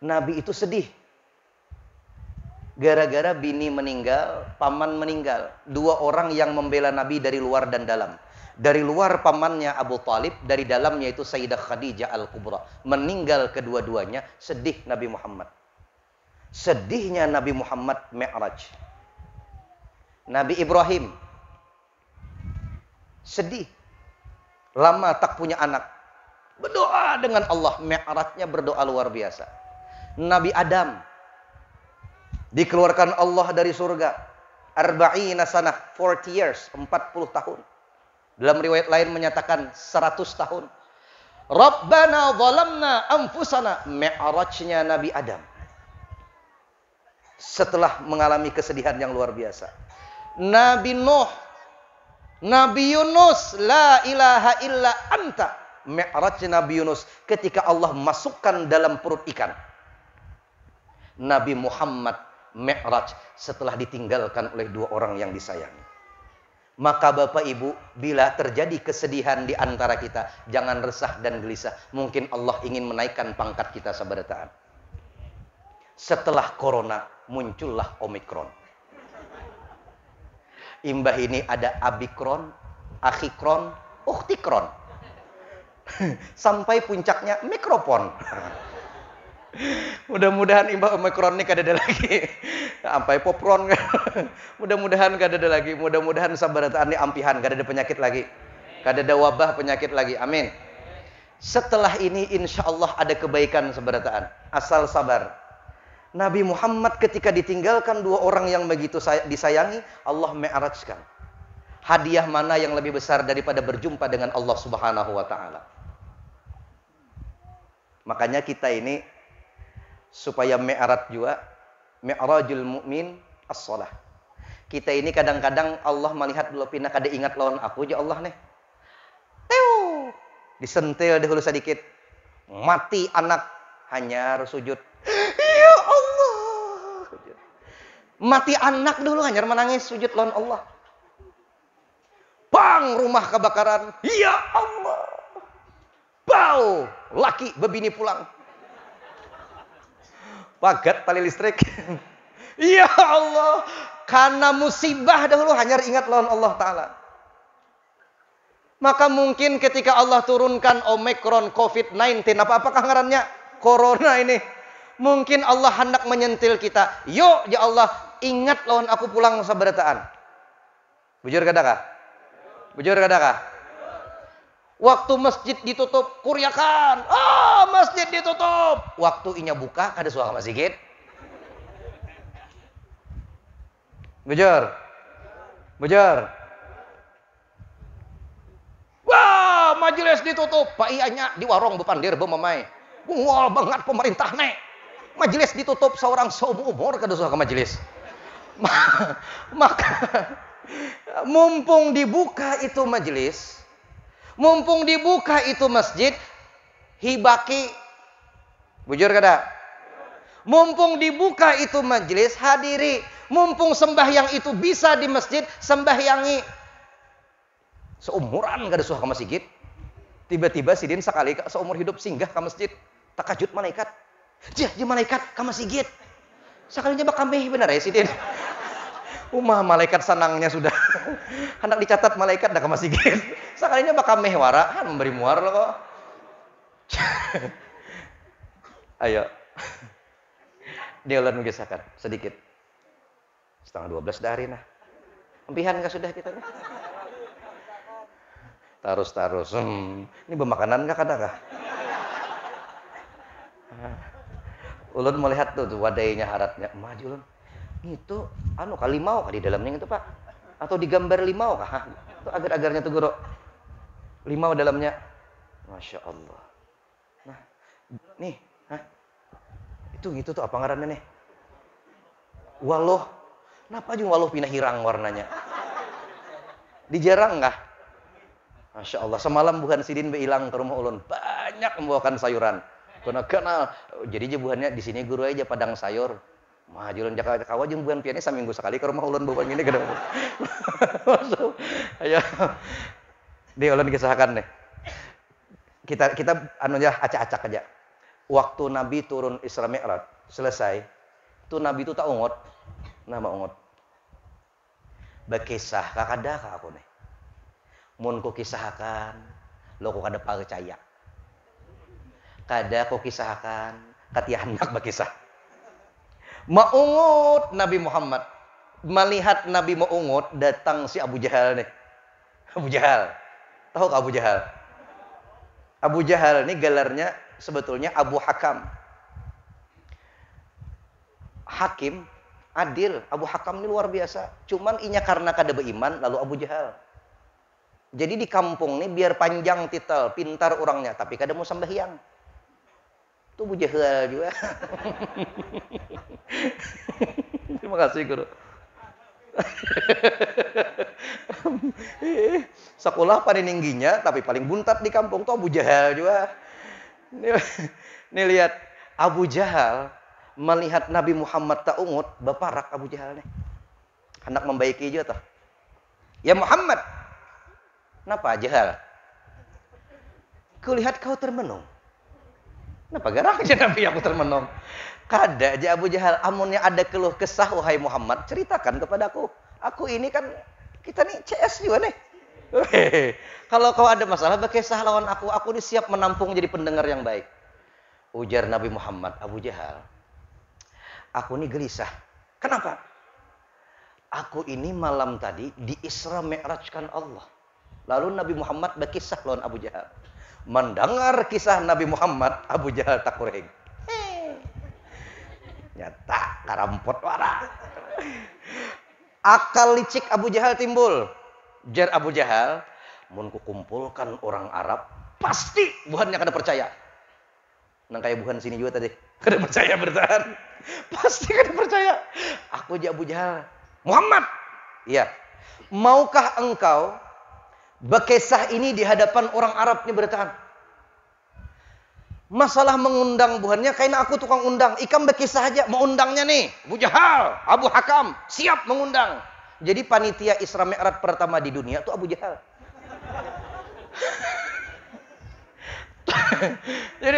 Nabi itu sedih. Gara-gara bini meninggal, paman meninggal. Dua orang yang membela Nabi dari luar dan dalam. Dari luar pamannya Abu Talib, dari dalamnya itu Sayyidah Khadijah Al-Kubra. Meninggal kedua-duanya, sedih Nabi Muhammad. Sedihnya Nabi Muhammad Mi'raj. Nabi Ibrahim sedih. Lama tak punya anak. Berdoa dengan Allah. Mi'rajnya berdoa luar biasa. Nabi Adam dikeluarkan Allah dari surga. Arba'ina sanah, 40 years, 40 tahun. Dalam riwayat lain menyatakan 100 tahun. Rabbana zalamna anfusana. Mi'rajnya Nabi Adam. Setelah mengalami kesedihan yang luar biasa. Nabi Nuh, Nabi Yunus, la ilaha illa anta. Mi'raj Nabi Yunus ketika Allah masukkan dalam perut ikan. Nabi Muhammad Mi'raj setelah ditinggalkan oleh dua orang yang disayangi. Maka Bapak Ibu, bila terjadi kesedihan di antara kita, jangan resah dan gelisah. Mungkin Allah ingin menaikkan pangkat kita sabarataan. Setelah corona muncullah Omikron. Imbah ini ada Abikron, Akhikron, Uktikron. Sampai puncaknya Mikropon. Mudah-mudahan imbah Omikron ini kada ada lagi. Sampai Popron. Mudah-mudahan kada ada lagi. Mudah-mudahan sabarataan ini ampihan, kada ada penyakit lagi. Kada ada wabah penyakit lagi. Amin. Setelah ini insya Allah ada kebaikan sabarataan. Asal sabar. Nabi Muhammad ketika ditinggalkan dua orang yang begitu disayangi, Allah mi'rajkan. Hadiah mana yang lebih besar daripada berjumpa dengan Allah Subhanahu wa taala? Makanya kita ini supaya mi'raj juga, mi'rajul mu'min as-shalah. Kita ini kadang-kadang Allah melihat dulu pina kada ingat lawan aku ya Allah nih. Teu, disentil dahulu sedikit. Mati anak, hanyar sujud. Ya Allah. Mati anak dulu hanyar menangis sujud lawan Allah. Bang, rumah kebakaran. Ya Allah. Bau, laki bebini pulang. Pagat tali listrik. Ya Allah. Karena musibah dahulu hanyar ingat lawan Allah Ta'ala. Maka mungkin ketika Allah turunkan Omikron COVID-19, apakah ngarannya? Corona ini. Mungkin Allah hendak menyentil kita. Yuk ya Allah, ingat lawan aku pulang sabarataan. Bujur kadakah? Bujur kadakah? Waktu masjid ditutup, kuryakan. Masjid ditutup. Waktu inya buka, kada suara masjid. Bujur. Bujur. Wah, majelis ditutup. Pak ianya di warung bepandir bemamai. Mual banget pemerintah nek. Majelis ditutup seorang seumur kada suara majelis. Maka mumpung dibuka itu majelis, mumpung dibuka itu masjid, hibaki. Bujur kada? Mumpung dibuka itu majelis, hadiri. Mumpung sembahyang itu bisa di masjid, sembahyangi. Seumuran kada suah ke masjid. Tiba-tiba sidin sekali seumur hidup singgah ke masjid. Takajud malaikat. Jah, malaikat ke masjid. Sekalinya bak kambih benar ya sidin. Malaikat senangnya sudah. Hendak dicatat malaikat dah ke masjid. Sekalinya bak kambih wara, memberi muar loh kok. Ayo. Dia ulan menggesahkan sedikit. 11:30 dari nah. Empihan kah sudah kita nih? Tarus. Ini bermakanan kah kada kah? Ulun melihat tuh wadainya haratnya. Maju ulun. Itu kalimau kah di dalamnya itu, Pak? Atau digambar limau kah? Itu agar-agarnya tuh, Guru. Limau dalamnya. Masya Allah. Nah, nih, itu tuh apa ngarannya nih? Waloh. Kenapa juga waloh pindah hirang warnanya? Dijarang nggak? Masya Allah. Semalam bukan sidin beilang ke rumah ulun. Banyak membawakan sayuran. Karena jadi jebuhannya di sini guru aja padang sayur. Mah julun Jakarta kawa jeung buan piannya saminggu sekali ke rumah ulun bawa ini ke depan. Ayo. Dia ulun kisahkan deh. Kita aja acak-acak aja. Waktu Nabi turun Isra Mi'raj, selesai. Itu Nabi itu tak ungut. Nama ungut. Bekisah kakada ka aku nih. Mun ku kisahkan, lo ku kada percaya. Kada ku kisahkan, katia hendak bekisah. Maungut Nabi Muhammad. Melihat Nabi maungut, datang si Abu Jahal nih. Abu Jahal. Tahu Abu Jahal? Abu Jahal ini gelarnya sebetulnya Abu Hakam. Hakim, adil. Abu Hakam ini luar biasa. Cuman inya karena kada beriman, lalu Abu Jahal. Jadi di kampung nih biar panjang titel, pintar orangnya, tapi kada mau sembahyang. Itu Abu Jahal juga. Terima kasih guru. Sekolah paling tingginya, tapi paling buntat di kampung tuh Abu Jahal juga. Nih lihat, Abu Jahal melihat Nabi Muhammad tak ungut, baparak Abu Jahal nih. Hendak membaiki juga tuh. Ya Muhammad, kenapa Jahal? Kulihat kau termenung. Kenapa garang aja Nabi aku termenung? Kada aja Abu Jahal, amunnya ada keluh kesah wahai Muhammad, ceritakan kepadaku. Aku ini kan, kita nih CS juga nih. Kalau kau ada masalah berkisah lawan aku ini siap menampung jadi pendengar yang baik. Ujar Nabi Muhammad, Abu Jahal, aku ini gelisah. Kenapa? Aku ini malam tadi di Isra Mi'rajkan Allah. Lalu Nabi Muhammad berkisah lawan Abu Jahal. Mendengar kisah Nabi Muhammad, Abu Jahal tak kuring. Nyata karampot wara. Akal licik Abu Jahal timbul. Jar Abu Jahal, mun kukumpulkan orang Arab, pasti buhannya kada percaya. Nang kayak buhan sini juga tadi. Kada percaya bertahan. Pasti kada percaya. Aku aja Abu Jahal. Muhammad. Iya. Maukah engkau bekisah ini di hadapan orang Arab ini bertahan? Masalah mengundang buhannya, kayaknya aku tukang undang. Ikam bekisah aja, mau undangnya nih. Abu Jahal, Abu Hakam, siap mengundang. Jadi panitia Isra Mi'raj pertama di dunia itu Abu Jahal. Jadi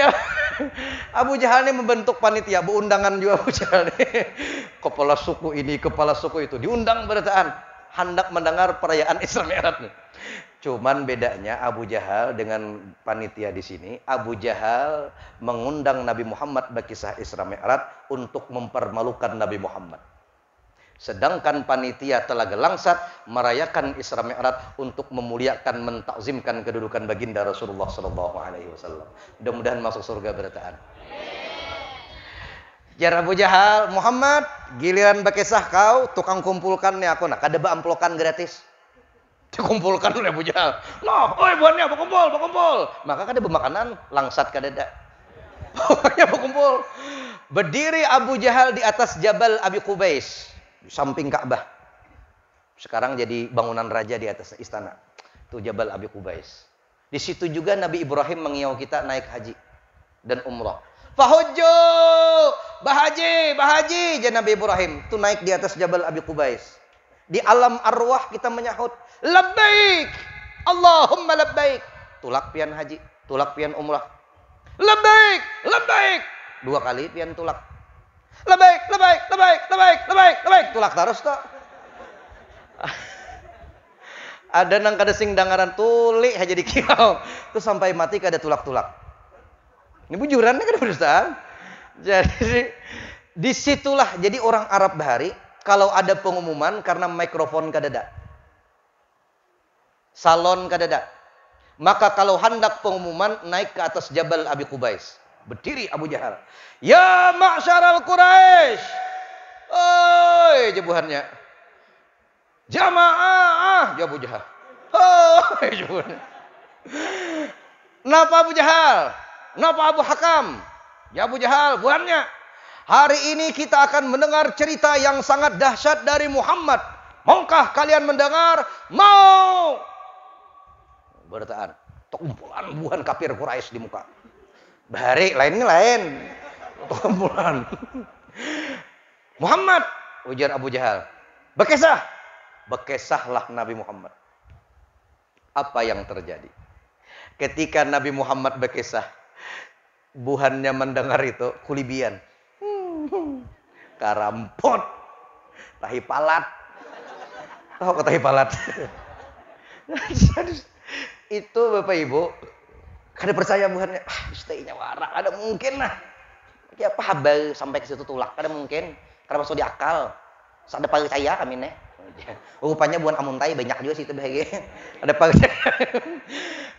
Abu Jahal ini membentuk panitia, undangan juga Abu Jahal nih. Kepala suku ini, kepala suku itu diundang bertaan. Hendak mendengar perayaan Isra Mi'raj nih. Cuman bedanya Abu Jahal dengan panitia di sini, Abu Jahal mengundang Nabi Muhammad berkisah Isra Mi'raj untuk mempermalukan Nabi Muhammad. Sedangkan panitia Telaga Langsat merayakan Isra Mi'raj untuk memuliakan, mentakzimkan kedudukan baginda Rasulullah sallallahu alaihi wasallam. Mudah-mudahan masuk surga bertaan. Jar Abu Jahal, Muhammad, giliran berkisah kau, tukang kumpulkannya aku nak kada amplokan gratis. Dikumpulkan oleh Abu Jahal. Noh, oi buannya berkumpul. Maka kada bermakanan, langsat kada ada. Pokoknya berkumpul. Berdiri Abu Jahal di atas Jabal Abi Qubais, di samping Ka'bah. Sekarang jadi bangunan raja di atas istana. Itu Jabal Abi Qubais. Di situ juga Nabi Ibrahim mengiau kita naik haji dan umrah. Fahujju, bahaji, jan Nabi Ibrahim. Itu naik di atas Jabal Abi Qubais. Di alam arwah kita menyahut, labbaik, Allahumma labbaik. Tulak pian haji, tulak pian umrah. Labbaik. 2 kali pian tulak. Labbaik. Tulak terus toh. Ada nang kada sing dangaran tulik aja di kiau. Terus sampai mati kada tulak-tulak. Ini bujuran kan berusaha. Jadi disitulah jadi orang Arab bahari kalau ada pengumuman karena mikrofon kadada. Salon kadada. Maka kalau hendak pengumuman naik ke atas Jabal Abi Qubais. Berdiri Abu Jahal. Ya ma'syaral Quraisy. Oi jebuhannya. Jamaah ya Abu Jahal. Oi jebuhannya. Napa Abu Jahal? Napa Abu Hakam? Ya Abu Jahal buhannya. Hari ini kita akan mendengar cerita yang sangat dahsyat dari Muhammad. Maukah kalian mendengar? Mau. Bertaan. Kumpulan buhan kafir Quraisy di muka. Bahari lainnya lain. Kumpulan. Muhammad, ujar Abu Jahal. Bekisah. Bekisahlah Nabi Muhammad. Apa yang terjadi? Ketika Nabi Muhammad bekisah, Buhannya mendengar itu kulibian. Karampot. Tahi palat. Tahu kata tahi palat? Itu Bapak Ibu, kada percaya buhannya. Istainya warak, ada mungkin lah. Ya apa habal sampai ke situ tulak, kada mungkin. Kada masuk di akal. Ada percaya kami nih. Rupanya buan amuntai banyak juga sih itu bahagia. Ada percaya.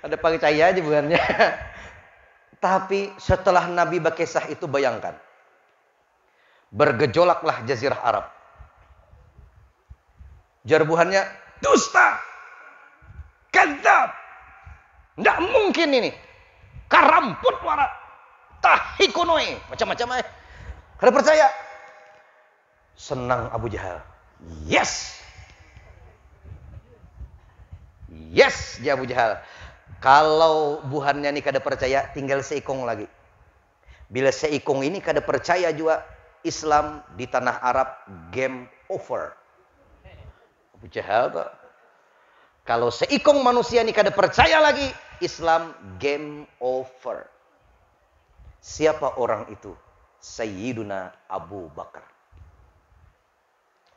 Ada percaya aja buhannya. Tapi setelah Nabi berkisah itu bayangkan. Bergejolaklah jazirah Arab. Jarbuhannya dusta. Kadzab. Nggak mungkin ini. Karamput warak. Tahikunoi. Macam-macam aja. Kada percaya. Senang Abu Jahal. Yes. Yes, dia Abu Jahal. Kalau buhannya ini kada percaya, tinggal seikong lagi. Bila seikong ini kada percaya juga, Islam di tanah Arab game over. Abu Jahal tuh. Kalau seikong manusia ini kada percaya lagi, Islam game over. Siapa orang itu? Sayyiduna Abu Bakar.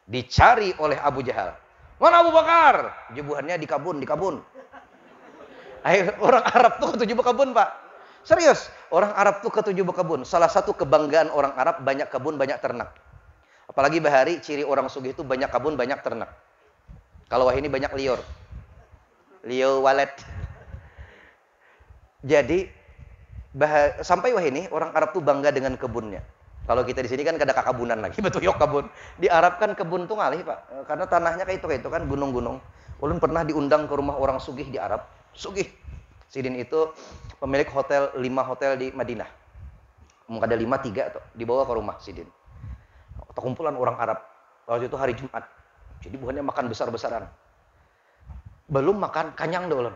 Dicari oleh Abu Jahal. Mana Abu Bakar? Jebuhannya di kabun. Orang Arab tuh ketujuh bekebun, Pak. Serius, orang Arab tuh ketujuh bekebun. Salah satu kebanggaan orang Arab, banyak kebun, banyak ternak. Apalagi bahari, ciri orang sugih itu banyak kebun, banyak ternak. Kalau wah ini banyak liur. Liur walet. Jadi, sampai wah ini, orang Arab tuh bangga dengan kebunnya. Kalau kita di sini kan kada kakabunan lagi, betul yok kebun. Di Arab kan kebun tuh ngalih, Pak. Karena tanahnya kayak itu kan gunung-gunung. Ulun pernah diundang ke rumah orang sugih di Arab. Sugih. Sidin itu pemilik hotel 5 hotel di Madinah. Mungkin ada 5, 3 tuh dibawa ke rumah Sidin. Kumpulan orang Arab. Waktu itu hari Jumat. Jadi bukannya makan besar-besaran. Belum makan, kanyang deh ulun.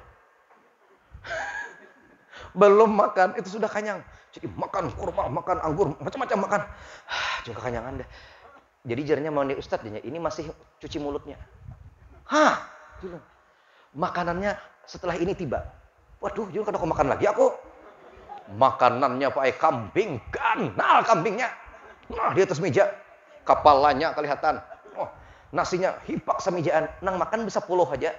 Belum makan, itu sudah kanyang. Jadi makan kurma, makan anggur, macam-macam makan. Juga kanyangan deh. Jadi jarnya mau nih Ustadz, ini masih cuci mulutnya. Hah? Makanannya setelah ini tiba. Waduh, juga kada kau makan lagi aku. Makanannya pakai kambing, ganal kambingnya. Nah, di atas meja. Kepalanya kelihatan. Oh, nasinya hipak samijaan. Nang makan bisa puluh aja.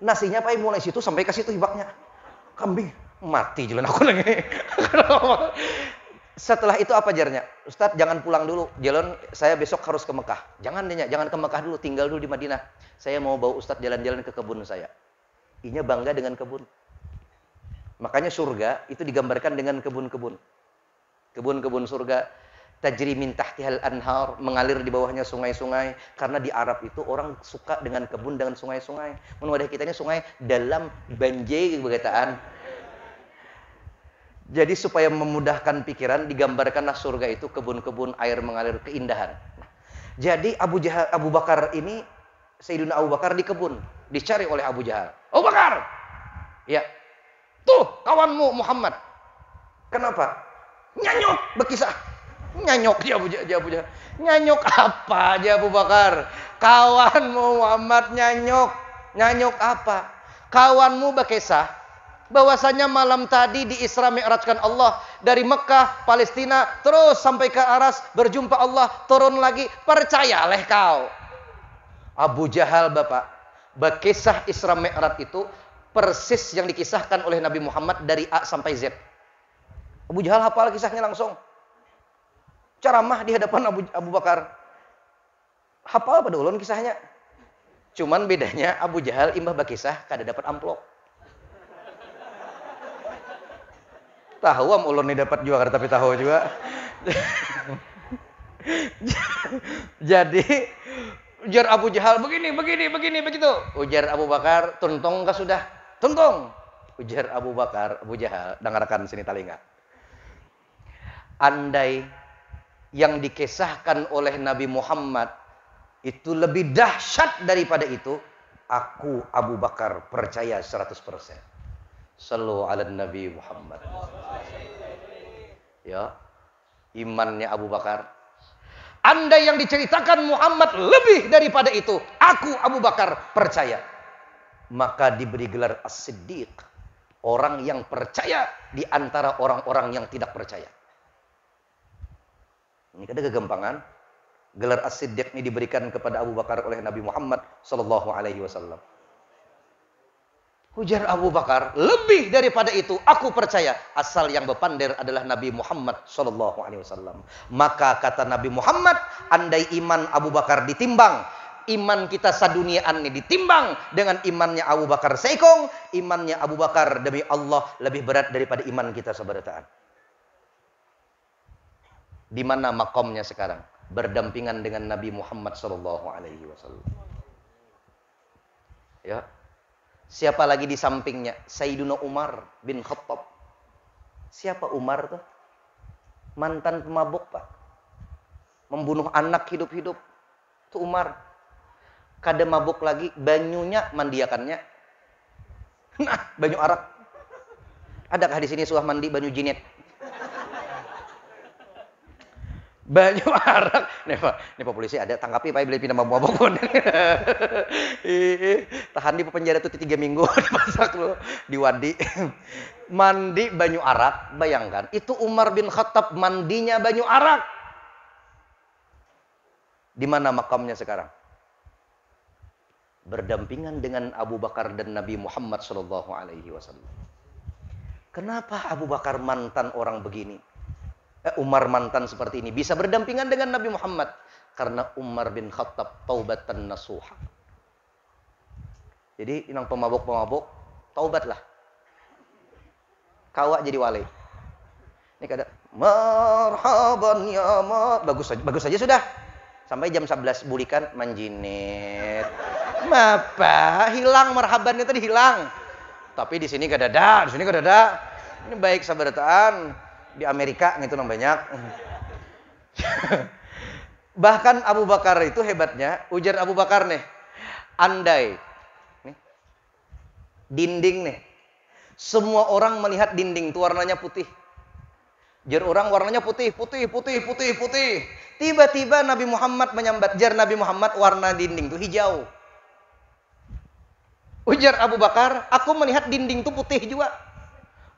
Nasinya pakai mulai situ sampai ke situ hibaknya. Kambing. Mati jalan aku lagi. Setelah itu apa jarnya? Ustadz jangan pulang dulu. Jalan saya besok harus ke Mekah. Jangan ke Mekah dulu, tinggal dulu di Madinah. Saya mau bawa Ustadz jalan-jalan ke kebun saya. Inya bangga dengan kebun. Makanya surga itu digambarkan dengan kebun-kebun. Kebun-kebun surga. Tajri min tahtihal anhar, mengalir di bawahnya sungai-sungai. Karena di Arab itu orang suka dengan kebun, dengan sungai-sungai. Menurut kita ini sungai dalam banjir berkataan. Jadi supaya memudahkan pikiran, digambarkanlah surga itu kebun-kebun, air mengalir, keindahan. Jadi Abu Bakar ini, Sayyidina Abu Bakar di kebun, dicari oleh Abu Jahal. Abu Bakar! Ya, tuh kawanmu Muhammad. Kenapa? Nyanyok, berkisah. Nyanyok dia Abu Jahal. Nyanyok apa aja Abu Bakar? Kawanmu Muhammad nyanyok. Nyanyok apa? Kawanmu berkisah bahwasanya malam tadi di Isra Mi'rajkan Allah dari Mekah, Palestina, terus sampai ke Aras, berjumpa Allah, turun lagi. Percayalah kau. Abu Jahal Bapak, berkisah Isra Mi'raj itu persis yang dikisahkan oleh Nabi Muhammad dari A sampai Z. Abu Jahal hafal kisahnya langsung. Ceramah di hadapan Abu Bakar. Hafal pada ulun kisahnya. Cuman bedanya Abu Jahal imbah berkisah kada dapat amplop. Tahu ulun ini dapat juga tapi tahu juga. Jadi ujar Abu Jahal begini begitu. Ujar Abu Bakar, tuntong kah sudah? Tuntong. Ujar Abu Jahal, dengarkan sini talinga. Andai yang dikisahkan oleh Nabi Muhammad itu lebih dahsyat daripada itu, aku Abu Bakar percaya 100%. Sallu ala Nabi Muhammad. Ya, imannya Abu Bakar. Andai yang diceritakan Muhammad lebih daripada itu, aku Abu Bakar percaya. Maka diberi gelar As-Siddiq. Orang yang percaya di antara orang-orang yang tidak percaya. Ini ada kegampangan. Gelar As-Siddiq ini diberikan kepada Abu Bakar oleh Nabi Muhammad sallallahu alaihi wasallam. Ujar Abu Bakar, lebih daripada itu aku percaya asal yang berpandai adalah Nabi Muhammad sallallahu alaihi wasallam. Maka kata Nabi Muhammad, andai iman Abu Bakar ditimbang, iman kita saduniaan ini ditimbang dengan imannya Abu Bakar seikong, imannya Abu Bakar demi Allah lebih berat daripada iman kita seberataan. Di mana makomnya sekarang? Berdampingan dengan Nabi Muhammad sallallahu alaihi wasallam. Ya. Siapa lagi di sampingnya? Sayyiduna Umar bin Khattab. Siapa Umar tuh? Mantan pemabuk, Pak. Membunuh anak hidup-hidup. Itu Umar. Kada mabuk lagi, banyunya mandiakannya. Nah, banyu arak. Adakah di sini suah mandi banyu jinet? Banyu arak. Nih Pak polisi ada, tangkapi Pak, beli pindah mabuk pun. Tahan di penjara tuh 3 minggu, dimasak lo, diwadi. Mandi banyu arak, bayangkan. Itu Umar bin Khattab mandinya banyu arak. Di mana makamnya sekarang? Berdampingan dengan Abu Bakar dan Nabi Muhammad sallallahu alaihi wasallam. Kenapa Abu Bakar mantan orang begini? Umar mantan seperti ini bisa berdampingan dengan Nabi Muhammad karena Umar bin Khattab taubatan nasuha. Jadi inang pemabuk taubatlah. Kawak jadi wali. Ini kada marhaban ya ma, bagus saja sudah. Sampai jam 11 bulikan manjinit. Mapa hilang marhabannya tadi hilang. Tapi di sini kada ada, di sini kada ada. Ini baik sabarataan. Di Amerika gitu banyak. Bahkan Abu Bakar itu hebatnya, ujar Abu Bakar nih, andai nih, dinding nih, semua orang melihat dinding itu warnanya putih. Jar orang warnanya putih. Tiba-tiba Nabi Muhammad menyambat, jar Nabi Muhammad warna dinding itu hijau. Ujar Abu Bakar, aku melihat dinding itu putih juga.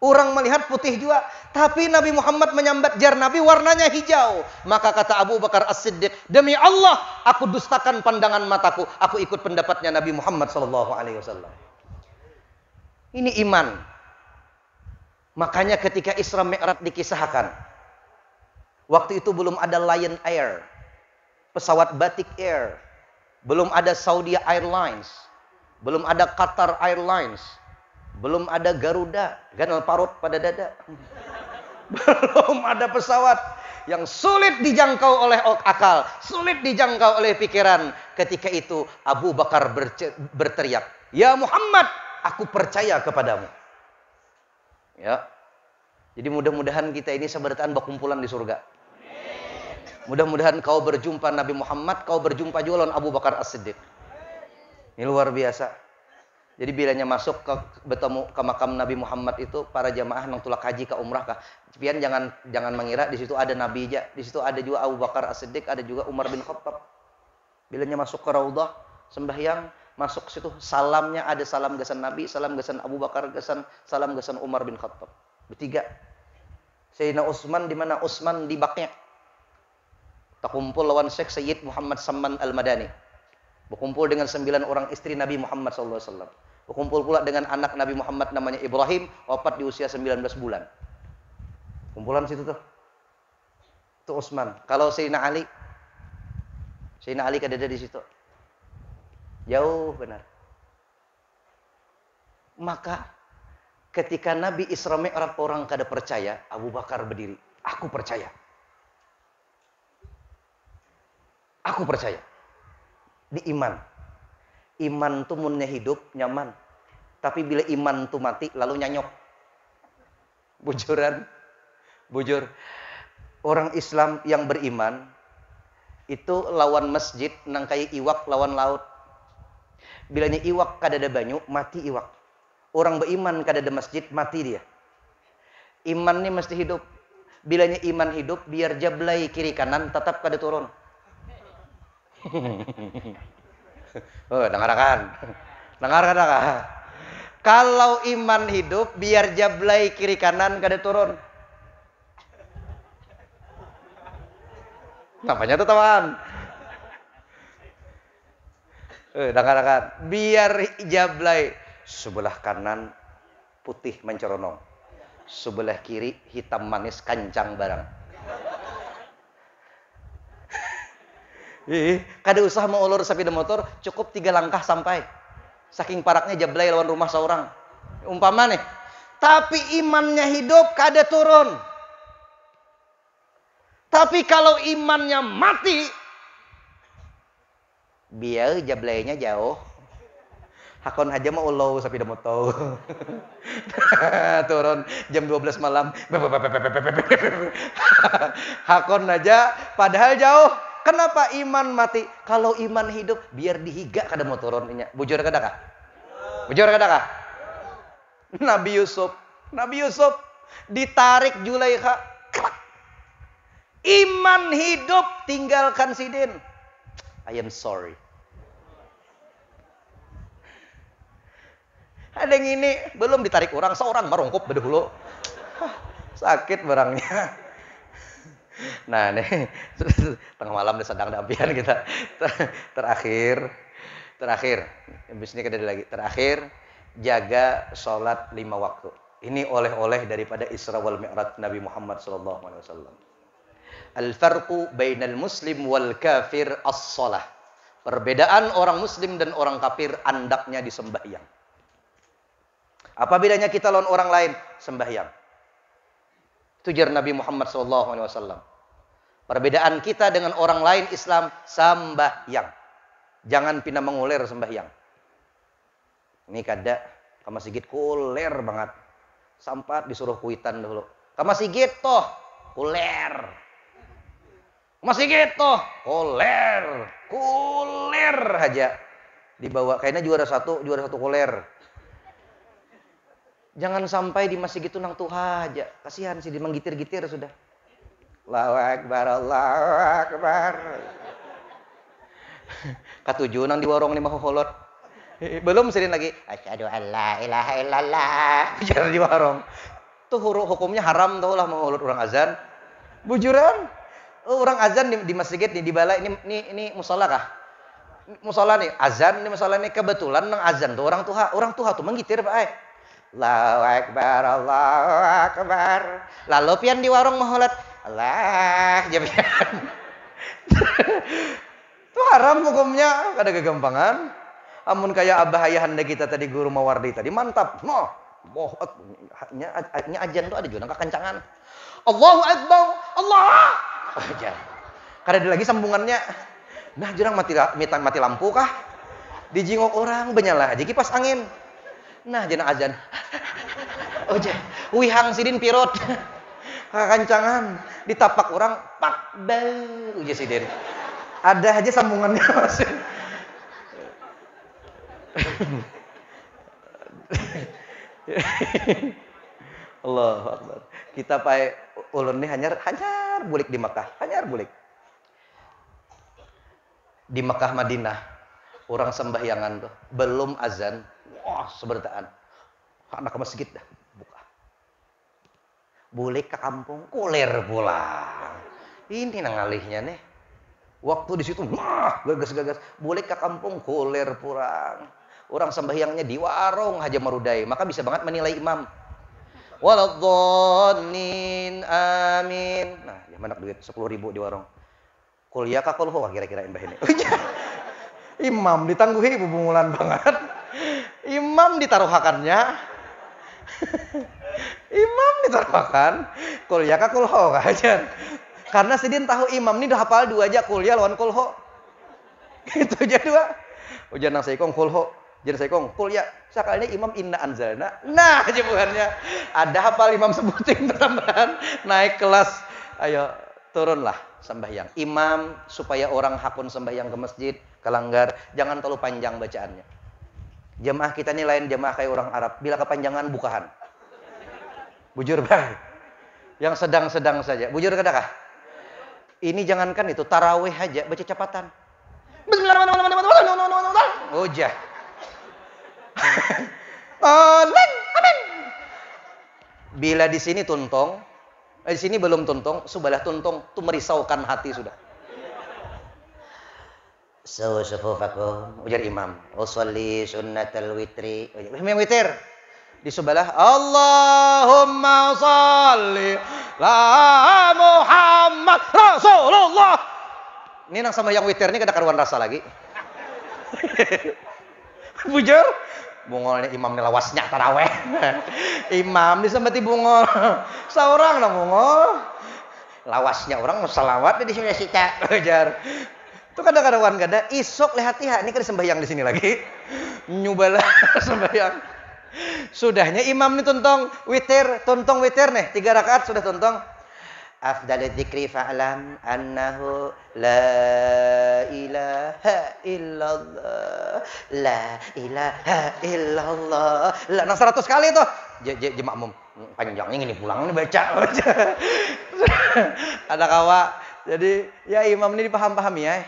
Orang melihat putih juga, tapi Nabi Muhammad menyambat jar Nabi warnanya hijau. Maka kata Abu Bakar As-Siddiq, demi Allah, aku dustakan pandangan mataku, aku ikut pendapatnya Nabi Muhammad sallallahu alaihi wasallam. Ini iman. Makanya ketika Isra Mi'raj dikisahkan, waktu itu belum ada Lion Air, pesawat Batik Air, belum ada Saudi Airlines, belum ada Qatar Airlines, belum ada Garuda, ganal parut pada dada. Belum ada pesawat yang sulit dijangkau oleh akal, sulit dijangkau oleh pikiran. Ketika itu Abu Bakar berteriak, "Ya Muhammad, aku percaya kepadamu." Ya. Jadi mudah-mudahan kita ini seberataan berkumpulan di surga. Mudah-mudahan kau berjumpa Nabi Muhammad, kau berjumpa juga lawan Abu Bakar As-Siddiq. Ini luar biasa. Jadi bilanya masuk bertemu ke makam Nabi Muhammad itu para jamaah nang tulak haji ke umrah kah. Pian jangan mengira di situ ada Nabi aja. Di situ ada juga Abu Bakar As-Siddiq, ada juga Umar bin Khattab. Bilanya masuk ke Raudhah sembahyang, masuk situ salamnya ada salam gasan Nabi, salam gasan Abu Bakar, salam gasan Umar bin Khattab. Bertiga. Sayyidina Utsman di mana? Utsman di Baqi'. Takumpul lawan Syekh Sayyid Muhammad Samman Al-Madani. Berkumpul dengan 9 orang istri Nabi Muhammad SAW. Berkumpul pula dengan anak Nabi Muhammad namanya Ibrahim, wafat di usia 19 bulan. Kumpulan situ tuh. Itu Utsman. Kalau Sayyidina Ali kada ada di situ. Jauh benar. Maka ketika Nabi Isra Mi'raj orang kada percaya, Abu Bakar berdiri. Aku percaya. Aku percaya. Di iman. Iman tuh munnya hidup nyaman. Tapi bila iman tuh mati lalu nyanyok. Bujur. Orang Islam yang beriman itu lawan masjid nang kayak iwak lawan laut. Bilanya iwak kada ada banyu, mati iwak. Orang beriman kada ada masjid, mati dia. Iman ini mesti hidup. Bilanya iman hidup, biar jablay kiri kanan tetap kada turun. Oh, dengarkan. Kalau iman hidup, biar jablay kiri kanan kada turun. Napanya tuh tawan? Dengar-dengar. Biar jablay sebelah kanan putih mencoronong, sebelah kiri hitam manis kancang barang. Kada usah mengulur sepeda motor, cukup 3 langkah sampai. Saking paraknya jablay lawan rumah seorang. Umpama nih. Tapi imannya hidup, kada turun. Tapi kalau imannya mati, biar jablaynya jauh. Hakon aja mau ulau sepeda motor. Turun jam 12 malam. Hakon aja padahal jauh. Kenapa iman mati? Kalau iman hidup, biar dihiga kada mau turun. Bujur kada kah? Bujur kada kah? Nabi Yusuf ditarik Zulaikha. Iman hidup, tinggalkan sidin. I am sorry. Ada yang ini belum ditarik orang, seorang merungkup bedahulu. Sakit barangnya. Nah, nih tengah malam udah sedang dampian kita. Terakhir. Habis ini kada ada lagi. Terakhir, jaga sholat 5 waktu. Ini oleh-oleh daripada Isra wal Mi'raj Nabi Muhammad sallallahu alaihi wasallam. Al-farqu bainal muslim wal kafir as-shalah. Perbedaan orang muslim dan orang kafir andaknya di sembahyang. Apa bedanya kita lawan orang lain? Sembahyang. Tujar Nabi Muhammad SAW. Perbedaan kita dengan orang lain Islam, sembahyang. Jangan pindah mengulir sembahyang. Ini kada, Kama Sigit kuler banget. Sampat disuruh kuitan dulu. Kama Sigit toh, kuler. Kama Sigit toh, kuler. Kuler aja. Dibawa, kayaknya juara satu kuler. Jangan sampai di masjid itu nang tuha aja. Kasihan sih, menggitir-gitir sudah. Allahu Akbar, Allahu Akbar. Katujuh nang di warung 5 holot. Belum sedin lagi. Asyhadu an la ilaha illallah. Bicara di warung. Tuh hukumnya haram tau lah mengulur orang azan. Bujuran. Orang azan di masjid nih, di balai ini musola kah? Musola nih, azan ini musola nih kebetulan nang azan tuh orang tuha tuh menggitir Pak. Allahu Akbar, Allahu Akbar. Lalu pian di warung maholat Allah jabian. Itu haram hukumnya, kada kegampangan. Amun kayak abah ayahanda kita tadi guru Mawardi tadi mantap. Nya ajan tuh ada juga kekencangan. Allahu Akbar, Allah. Aja. Kada ada lagi sambungannya. Nah, jurang mati lampu kah? Dijingok orang benyalah aja kipas angin. Nah, jenang azan. Oh, wihang sidin pirot. Kancangan ditapak orang pak bau uja sidin. Ada aja sambungannya Mas. Allahu Akbar. Kita pae ulun nih hanyar bulik di Makkah, hanyar bulik. Di Makkah Madinah, orang sembahyangan tuh belum azan. Wah, sebertaan. Anak ke masjid dah buka. Bulik ke kampung, kuler pulang. Ini nangalihnya nih. Waktu di situ, gagas. Bulik ke kampung, kuler pulang. Orang sembahyangnya di warung Haja Marudai, maka bisa banget menilai imam. Waladhdallin, amin. Nah, ya mana duit 10.000 di warung. Kuliah ka kulhu kira-kira mbah ini. Imam ditangguhi bubungulan banget. Imam ditaruhakannya. Imam ditaruhakan. Kuliah ka kulhu aja. Karena sidin tahu imam ini udah hafal 2 aja kuliah lawan kulhu. Gitu aja 2. Ujian nang saikong kulhu. Jadi saikong kuliah. Sakalinya imam inna anzalna. Nah, jebuhannya ada hafal imam sebuting tambahan naik kelas. Ayo turunlah sembahyang. Imam supaya orang hakun sembahyang ke masjid, kelanggar, jangan terlalu panjang bacaannya. Jemaah kita ini lain jemaah kayak orang Arab. Bila kepanjangan bukahan. Bujur baik. Yang sedang-sedang saja. Bujur kadakah? Ini jangankan itu tarawih aja baca cepatan. Bismillahirrahmanirrahim. Ujah. Amin. Amin. Bila di sini tuntung, di sini belum tuntung, sebelah tuntung tuh merisaukan hati sudah. Sufufakum, ujar imam. Usolli sunnatal witri. Imam witir. Di sebelah Allahumma sholli la Muhammad Rasulullah. Ini nang sama yang witir ini kada karuan rasa lagi. Bujur. Bungolnya imam ini lawasnya taraweh. Imam disembati bungol. Seorang nang bungol. Lawasnya orang salawat di sini sita. Ujar. Itu kadang-kadang kada isok lehatiha ini kan sembahyang di sini lagi. Nyubalah sembahyang. Sudahnya imam ini tuntong witir nih 3 rakaat sudah tuntong. Afdalul dzikri fa'lam annahu la ilaha illallah la ilaha illallah. Lah nang 100 kali tuh. Je makmum panjang ini pulang ini baca. Ada kawa. Jadi ya imam ini dipaham-pahami ya.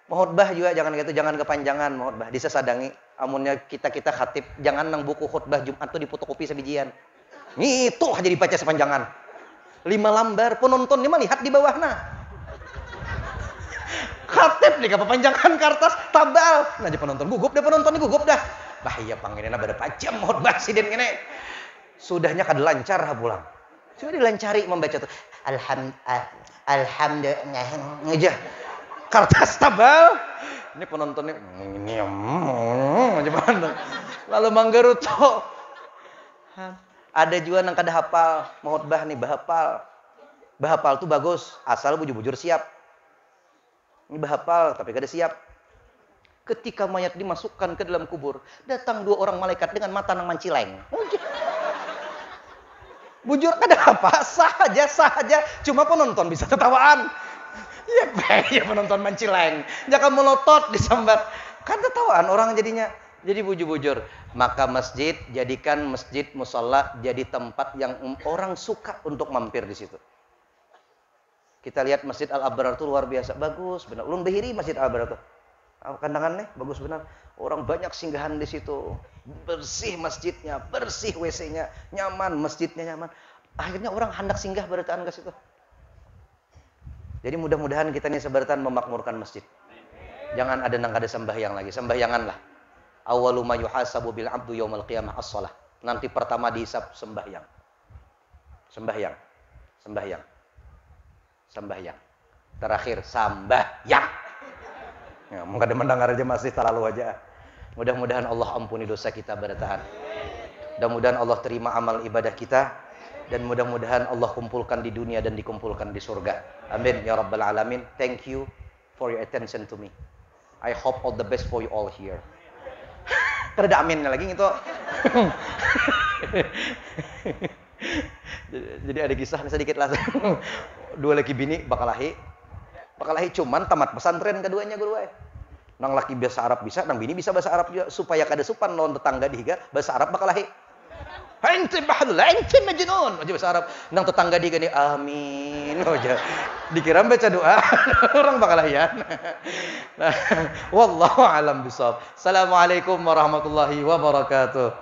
Khutbah juga jangan gitu, jangan kepanjangan khutbah. Disesadangi amunnya kita khatib, jangan nang buku khutbah Jumat tuh difotokopi sebijian. Itu aja dibaca sepanjangan. 5 lembar penonton ini melihat di bawahna. Khatib nih kepanjangan kertas tabal. Nah aja penonton gugup dah. Bahaya panggilnya pada pajam khutbah sidin ini. Sudahnya kada lancar pulang. Sudah dilancari membaca tuh. Alhamdulillah aja. Kertas tabal. Ini penontonnya lalu manggaruto. Ada juga nang kada hafal khutbah nih bahapal. Bahapal tuh bagus, asal bujur-bujur siap. Ini bahapal tapi kada siap. Ketika mayat dimasukkan ke dalam kubur, datang 2 orang malaikat dengan mata nang mancileng. Bujur kada apa, sah aja. Cuma penonton bisa tertawaan. Ya penonton mancileng. Jangan melotot disambat. Kan tertawaan orang jadinya. Jadi bujur-bujur. Maka masjid, jadikan masjid musalla jadi tempat yang orang suka untuk mampir di situ. Kita lihat Masjid Al-Abrar itu luar biasa. Bagus benar. Ulun Bahiri Masjid Al-Abrar itu. Kandangan nih bagus benar. Orang banyak singgahan di situ. Bersih masjidnya, bersih WC-nya, nyaman, masjidnya nyaman. Akhirnya orang hendak singgah berataan ke situ. Jadi mudah-mudahan kita ini seberatan memakmurkan masjid. Jangan ada nang kada sembahyang lagi. Sembahyanganlah. Awwalu ma yuhasabu bil 'abdu yaumil qiyamah as-shalah. Nanti pertama dihisab sembahyang. Sembahyang. Terakhir sambahyang. Ya, mungkin ada mendengar aja masih terlalu aja. Mudah-mudahan Allah ampuni dosa kita bertahan. Mudah-mudahan Allah terima amal ibadah kita. Dan mudah-mudahan Allah kumpulkan di dunia dan dikumpulkan di surga. Amin ya rabbal alamin. Thank you for your attention to me. I hope all the best for you all here. Kada aminnya lagi gitu. Jadi ada kisah sedikit lah. 2 laki bini bakalahi cuman tamat pesantren keduanya guru wae. Nang laki bahasa Arab bisa, nang bini bisa bahasa Arab juga supaya kada supan lawan tetangga dihiga bahasa Arab bakalahi. Ente bahlul, ente majnun. Aja bahasa Arab. Nang tetangga dihiga ni amin. Aja. Dikira baca doa orang bakalahian. Nah, wallahu alam bisawab. Assalamualaikum warahmatullahi wabarakatuh.